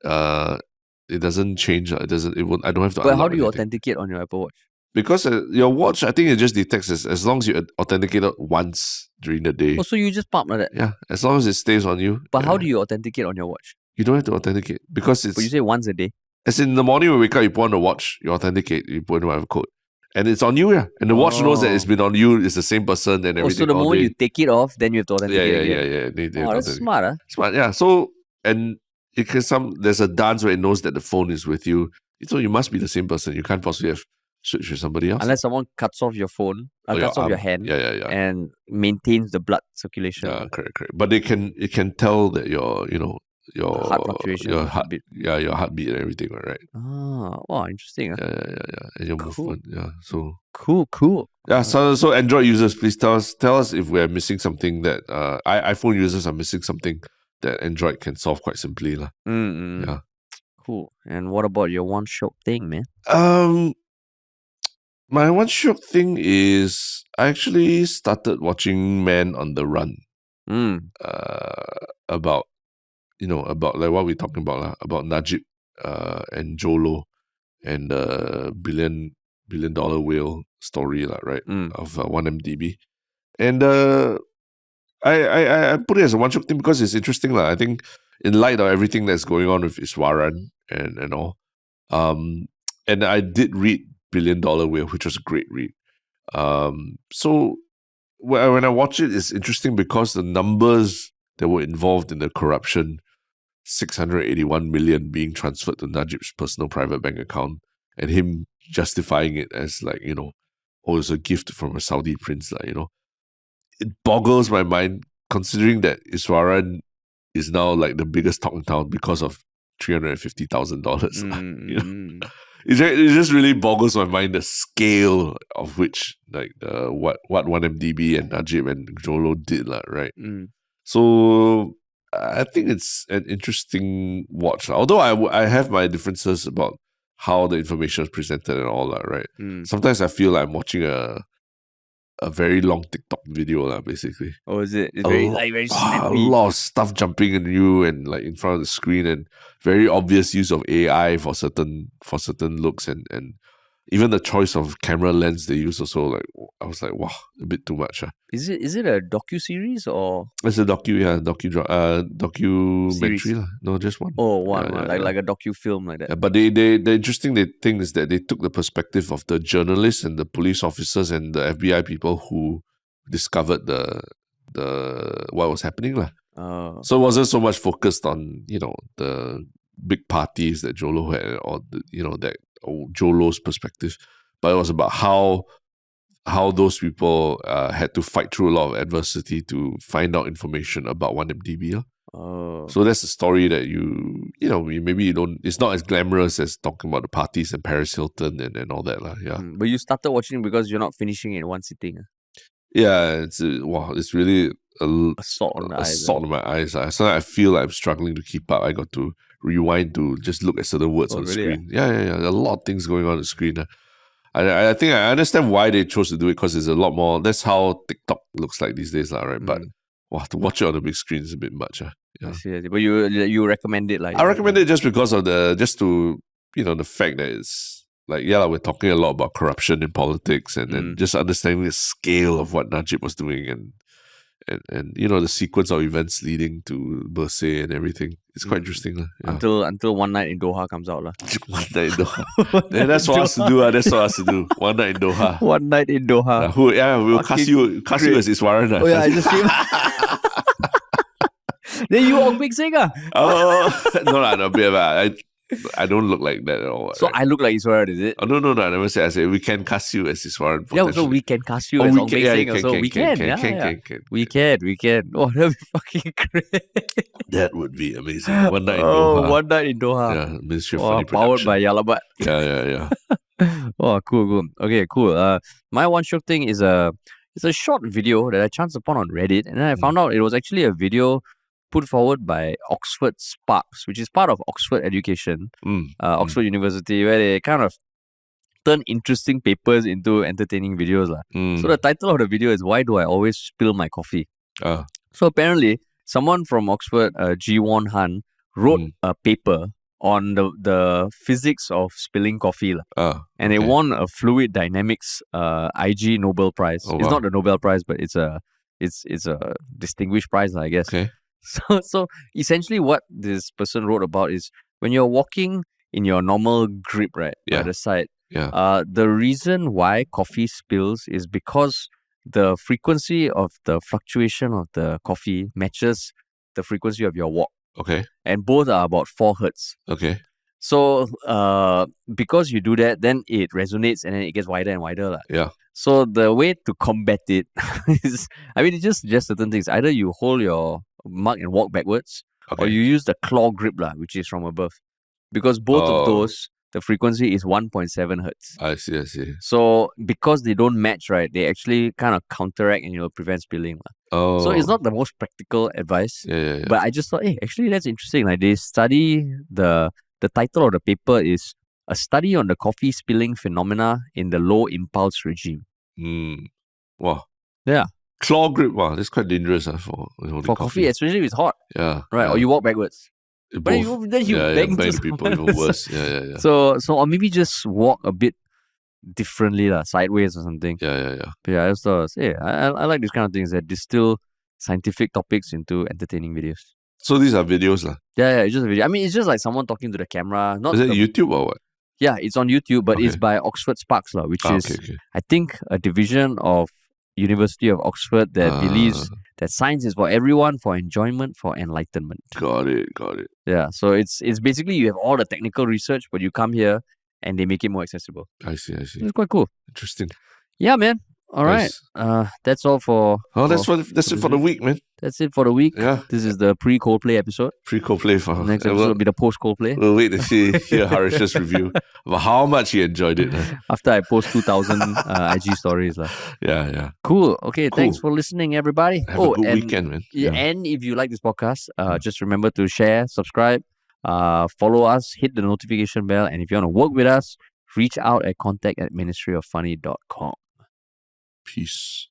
Speaker 2: it doesn't change. I don't have to.
Speaker 1: But how do you
Speaker 2: anything.
Speaker 1: authenticate on your Apple Watch?
Speaker 2: Because your watch, I think it just detects as long as you authenticate it once during the day.
Speaker 1: Oh, so you just pump like that?
Speaker 2: Yeah, as long as it stays on you.
Speaker 1: But how do you authenticate on your watch?
Speaker 2: You don't have to authenticate because it's.
Speaker 1: But you say once a day.
Speaker 2: As in the morning when you wake up, you put on the watch, you authenticate, you put in whatever code. And it's on you, yeah. And the watch knows that it's been on you, it's the same person and everything.
Speaker 1: So the moment you take it off, then you have to authenticate
Speaker 2: again.
Speaker 1: Yeah. That's smart,
Speaker 2: Smart, yeah. So, and it can there's a dance where it knows that the phone is with you. So you must be the same person. You can't possibly have switched with somebody else.
Speaker 1: Unless someone cuts off your phone, cuts off your hand, and maintains the blood circulation.
Speaker 2: Yeah, correct. But it can tell that your
Speaker 1: heart fluctuation,
Speaker 2: your heartbeat and everything, right?
Speaker 1: Wow, interesting.
Speaker 2: Yeah. And your movement, So
Speaker 1: cool.
Speaker 2: Yeah, so Android users, please tell us if we're missing something that iPhone users are missing something that Android can solve quite simply, Yeah.
Speaker 1: Cool. And what about your one Shiok thing, man?
Speaker 2: My one Shiok thing is I actually started watching Man on the Run. About like what we're talking about Najib and Jolo and the billion dollar whale story, right? Of 1MDB. And I put it as a one Shiok thing because it's interesting. I think in light of everything that's going on with Iswaran and all. And I did read Billion Dollar Whale, which was a great read. So when I watch it, it's interesting because the numbers that were involved in the corruption, 681 million being transferred to Najib's personal private bank account, and him justifying it as it's a gift from a Saudi prince, It boggles my mind considering that Iswaran is now like the biggest talk in town because of $350,000. It just really boggles my mind the scale of which what 1MDB and Najib and Jolo did, right? So I think it's an interesting watch. Although I have my differences about how the information is presented and all that, right? Sometimes I feel like I'm watching a very long TikTok video, basically.
Speaker 1: Oh, is it? It's very snappy.
Speaker 2: A lot of stuff jumping in you and in front of the screen, and very obvious use of AI for certain looks, and even the choice of camera lens they use also. I was like, wow, a bit too much.
Speaker 1: Is it a docu-series or?
Speaker 2: It's a documentary. No, just one.
Speaker 1: Oh, one. Like a docu-film like that.
Speaker 2: Yeah, but the interesting thing is that they took the perspective of the journalists and the police officers and the FBI people who discovered the what was happening. So it wasn't so much focused on, the big parties that Jolo had or that Jolo's perspective, but it was about how those people had to fight through a lot of adversity to find out information about 1MDB. So that's a story that maybe you don't. It's not as glamorous as talking about the parties and Paris Hilton and all that, Yeah.
Speaker 1: But you started watching because you're not finishing it in one sitting.
Speaker 2: Yeah, it's really a
Speaker 1: salt on the eyes.
Speaker 2: Salt on my eyes. Sometimes I feel like I'm struggling to keep up. I got to rewind to just look at certain words on the screen. Yeah. There are a lot of things going on the screen. I think I understand why they chose to do it because it's a lot more. That's how TikTok looks like these days, right? But to watch it on the big screen is a bit much. Yeah.
Speaker 1: I see. But you recommend it,
Speaker 2: I recommend it just because of the fact that it's we're talking a lot about corruption in politics and just understanding the scale of what Najib was doing and the sequence of events leading to Bersih and everything. It's quite interesting.
Speaker 1: Until One Night in Doha comes out.
Speaker 2: One Night in Doha. That's for us to do. That's for us to do. One Night in Doha.
Speaker 1: One Night in Doha.
Speaker 2: We'll cast you as Iswaran.
Speaker 1: Oh yeah, I just feel Then you Ong Beng Seng ah.
Speaker 2: Oh, no, I don't look like that at all.
Speaker 1: So
Speaker 2: right?
Speaker 1: I look like Iswaran, is it?
Speaker 2: Oh, no, I never said. I said we can cast you as Iswaran.
Speaker 1: Yeah, so we can cast you
Speaker 2: Oh,
Speaker 1: as
Speaker 2: we
Speaker 1: Ong
Speaker 2: can-
Speaker 1: Beng
Speaker 2: yeah,
Speaker 1: Seng
Speaker 2: can,
Speaker 1: also.
Speaker 2: can,
Speaker 1: We
Speaker 2: can,
Speaker 1: can, yeah. We can. Oh, that would be fucking great.
Speaker 2: That would be amazing. One night in
Speaker 1: Oh,
Speaker 2: Doha.
Speaker 1: one night in Doha.
Speaker 2: Yeah, Ministry of
Speaker 1: Oh,
Speaker 2: Funny
Speaker 1: powered
Speaker 2: Production.
Speaker 1: by Yalabat.
Speaker 2: Yeah.
Speaker 1: Oh, cool. Okay, cool. My one Shiok thing is it's a short video that I chanced upon on Reddit, and then I found out it was actually a video put forward by Oxford Sparks, which is part of Oxford Education, Oxford University, where they kind of turn interesting papers into entertaining videos. So the title of the video is "Why Do I Always Spill My Coffee?" So apparently, someone from Oxford, Ji Won Han, wrote a paper on the physics of spilling coffee. And they won a fluid dynamics IG Nobel Prize.
Speaker 2: Oh,
Speaker 1: it's
Speaker 2: wow.
Speaker 1: not a Nobel Prize, but it's a distinguished prize, I guess.
Speaker 2: Okay.
Speaker 1: So essentially what this person wrote about is when you're walking in your normal grip, right, by the side, the reason why coffee spills is because the frequency of the fluctuation of the coffee matches the frequency of your walk.
Speaker 2: Okay.
Speaker 1: And both are about 4 hertz.
Speaker 2: Okay.
Speaker 1: So because you do that, then it resonates and then it gets wider and wider.
Speaker 2: Yeah.
Speaker 1: So the way to combat it is, it's just certain things. Either you hold your mug and walk backwards, or you use the claw grip, which is from above. Because both of those, the frequency is 1.7 hertz.
Speaker 2: I see.
Speaker 1: So because they don't match, right, they actually kind of counteract and prevent spilling. So it's not the most practical advice.
Speaker 2: Yeah.
Speaker 1: But I just thought, hey, actually that's interesting. Like they study the title of the paper is A Study on the Coffee Spilling Phenomena in the Low Impulse Regime.
Speaker 2: Wow.
Speaker 1: Yeah.
Speaker 2: Claw grip, wow, that's quite dangerous for
Speaker 1: coffee, especially if it's hot.
Speaker 2: Yeah.
Speaker 1: Right.
Speaker 2: Yeah.
Speaker 1: Or you walk backwards.
Speaker 2: Both.
Speaker 1: But then you bang
Speaker 2: the
Speaker 1: into
Speaker 2: people
Speaker 1: someone.
Speaker 2: even worse. Yeah.
Speaker 1: So or maybe just walk a bit differently, sideways or something.
Speaker 2: Yeah.
Speaker 1: But yeah, I just thought, I like these kind of things that distill scientific topics into entertaining videos.
Speaker 2: So these are videos, lah.
Speaker 1: Yeah, it's just a video. It's just like someone talking to the camera.
Speaker 2: Is it YouTube or what?
Speaker 1: Yeah, it's on YouTube, but it's by Oxford Sparks, which is, I think, a division of University of Oxford that believes that science is for everyone, for enjoyment, for enlightenment.
Speaker 2: Got it.
Speaker 1: Yeah, so it's basically you have all the technical research, but you come here and they make it more accessible.
Speaker 2: I see.
Speaker 1: It's quite cool.
Speaker 2: Interesting.
Speaker 1: Yeah, man. All right. That's all for.
Speaker 2: Oh, that's it for the week, man.
Speaker 1: That's it for the week.
Speaker 2: Yeah.
Speaker 1: This is the pre-Coldplay episode.
Speaker 2: Pre-Coldplay for
Speaker 1: Next episode will be the post-Coldplay.
Speaker 2: We'll wait to hear Harish's review about how much he enjoyed it.
Speaker 1: After I post 2,000 IG stories.
Speaker 2: Yeah.
Speaker 1: Cool. Okay, thanks for listening, everybody.
Speaker 2: Have a good weekend, man.
Speaker 1: Yeah. And if you like this podcast, just remember to share, subscribe, follow us, hit the notification bell. And if you want to work with us, reach out at contact@ministryoffunny.com.
Speaker 2: Peace.